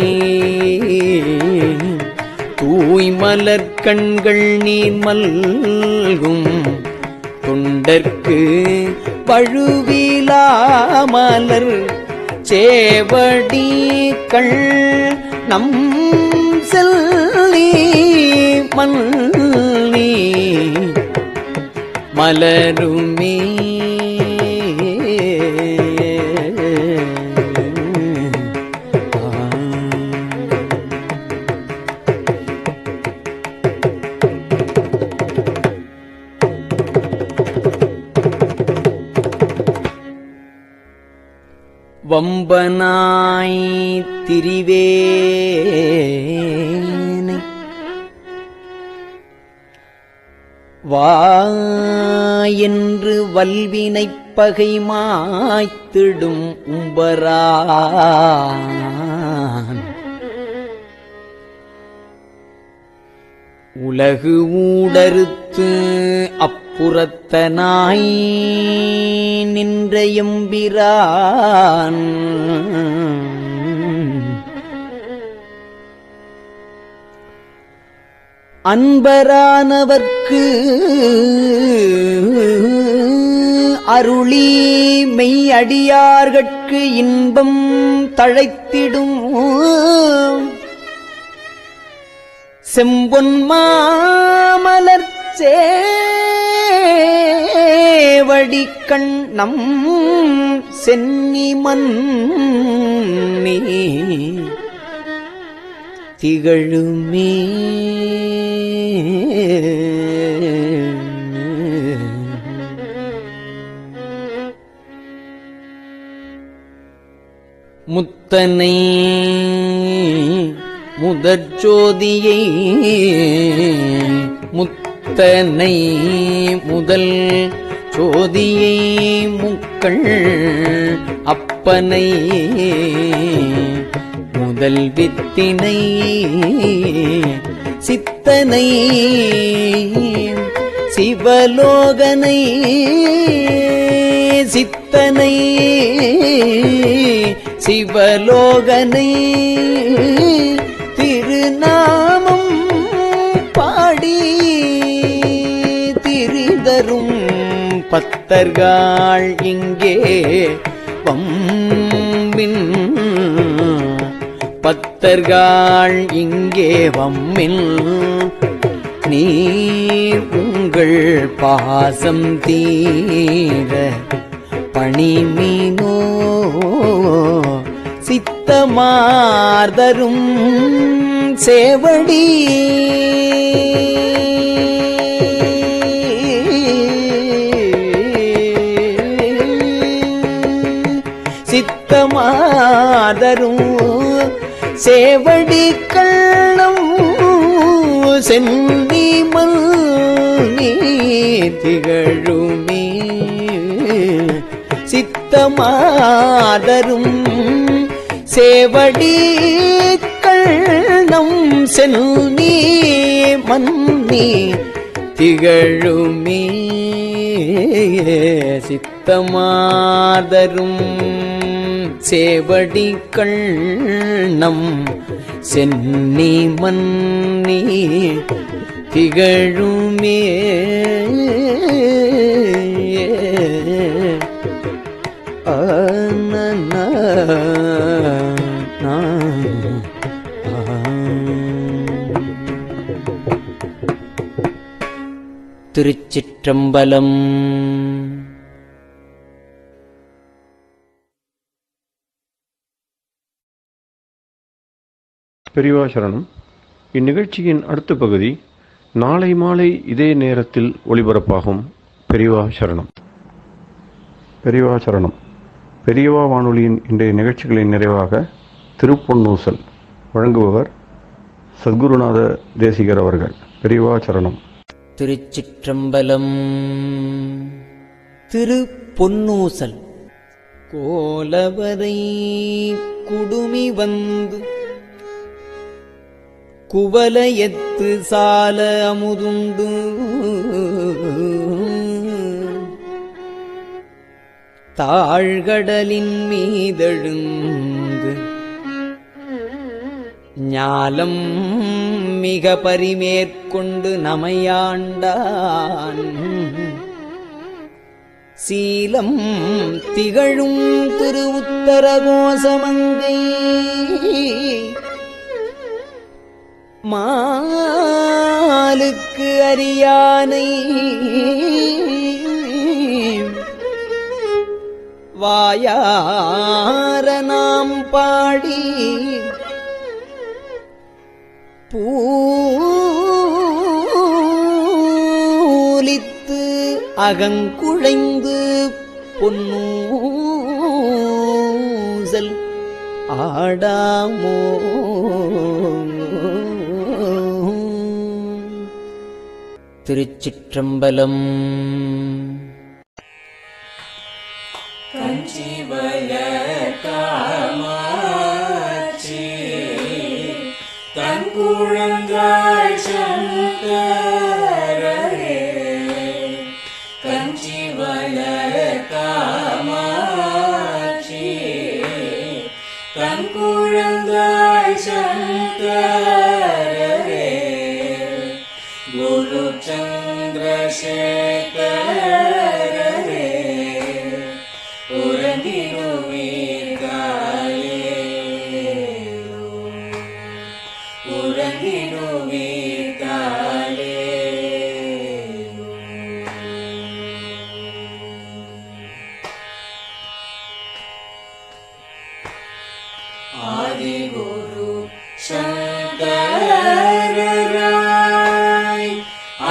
தூய்மலர் கண்கள் நீர் மல்கும் தொண்டர்க்கு பழுவிலாமலர் சேவடிகள் நம் செல்லி மன்னி மலருமே வம்பனாய் திரிவேனை வா என்று வல்வினைப் பகை மாய்த்திடும் உம்பரான் உலகு ஊடறுத்து அப்புறத்தனாய் நின்ற எம்பிரான் அன்பரானவர்க்கு அருளி மெய் அடியார்கட்கு இன்பம் தழைத்திடும் செம்பொன் மாமலர் சேவடிக்கண் நம் சென்னி மன்னி திகழுமே முத்தனை முதற்சோதியை முத்தனை முதல் சோதியை முக்கள் அப்பனை முதல் வித்தினை சித்தனை சிவலோகனை சித்தனை சிவலோகனை திருநாமம் பாடி திரிதரும் பத்தர்கள் இங்கே வம்பின் பத்தர்கள் இங்கே வம்மின் நீர் உங்கள் பாசம் தீர பணிமீனோ சித்தமார்தரும் சேவடி சித்தமார்தரும் சேவடி கள்ளம் சென்னி மன்னி திகழுமே சித்தமாதரும் சேவடி கள்ளம் சென்னி மன்னி திகழுமே சித்தமாதரும் சேவடி கண்ணம் சென்னி மன்னி திகழுமே திருச்சிற்றம்பலம். பெரியவா சரணம். இந்நிகழ்ச்சியின் அடுத்த பகுதி நாளை மாலை இதே நேரத்தில் ஒளிபரப்பாகும். பெரியவா சரணம். பெரியவா சரணம். பெரியவா வானொலியின் இன்றைய நிகழ்ச்சிகளின் நிறைவாக திருப்பொன்னூசல் வழங்குபவர் சத்குருநாத தேசிகர் அவர்கள். பெரியவா சரணம். திருச்சிற்றம்பலம். திருப்பொன்னூசல். கோலவரை குடுமி வந்து குவலயத்து சால அமுதுண்டு தாழ்கடலின் மீதெழுந்த ஞாலம் மிக பரிமேற்கொண்டு நமையாண்டான் சீலம் திகழும் திரு உத்தரகோசமங்கை மாலுக்கு அரியானை வாயார நாம் பாடி பூலித்து அகங்குழைந்து பொன்னூசல் ஆடாமோ திருச்சிற்றம்பலம். குழந்தாய் சங்கரே கஞ்சி வளர் காமாட்சி கண் குழந்தாய் சங்கரே குரு சந்திரசேகரே உறங்கிடுவீர்களே உறங்கிடுவீர்களே ஆதிகுரு சங்கரராய்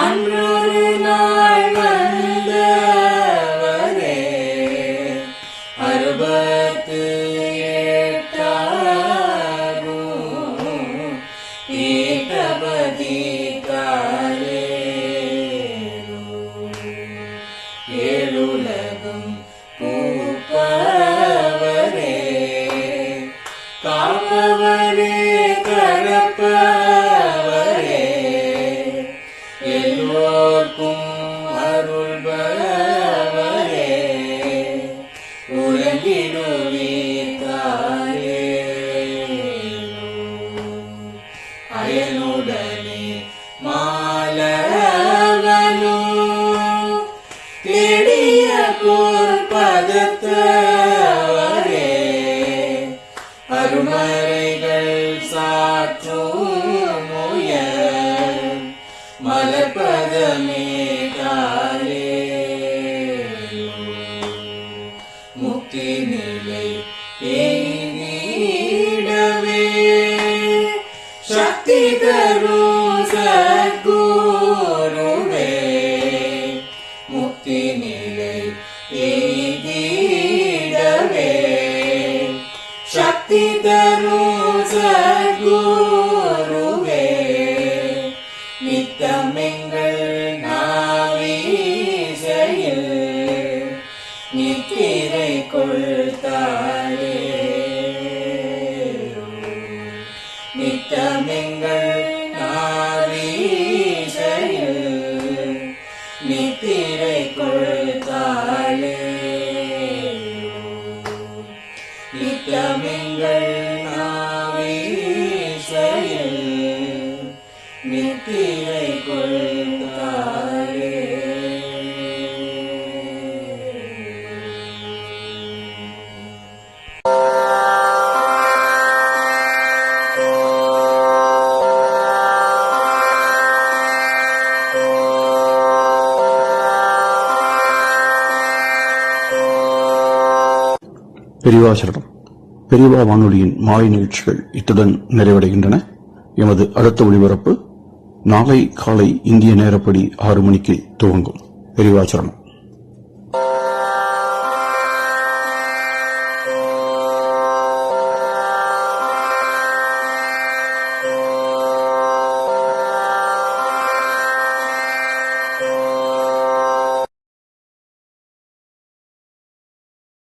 அன்றொரு நாள் வந்தவரே 68 பீட்டபதி காலே ஏழுலகம் பூப்பவரே காப்பவரே கடப்பவரே எல்லோர்க்கும் அருள்பவரே உறங்கிடுவீர்களே அயனுடனே மாலவனோ தேடிய பொற்பதத்தவரே அருமறைகள் சாற்றும் முயல் மலர்பதமே காலே முக்தி நிலை எய்திடவே சக்தி தரும் சத்குருவே முக்தி நிலை எய்திடவே சக்தி தரும் சத்குருவே நித்தமெங்கள் நாவீசையில் நித்திரை கொள்தாளே நித்தமெங்கள் நாவீசையில் நித்திரை கொள்தாளே நித்தமெங்கள் நாவீசையில் நித்திரை கொள்தாளே. பெரியவா சரணம். பெரியவா வானொலியின் மாலை நிகழ்ச்சிகள் இத்துடன் நிறைவடைகின்றன. எமது அடுத்த ஒளிபரப்பு நாளை காலை இந்திய நேரப்படி 6 மணிக்கு துவங்கும். பெரியவா சரணம்.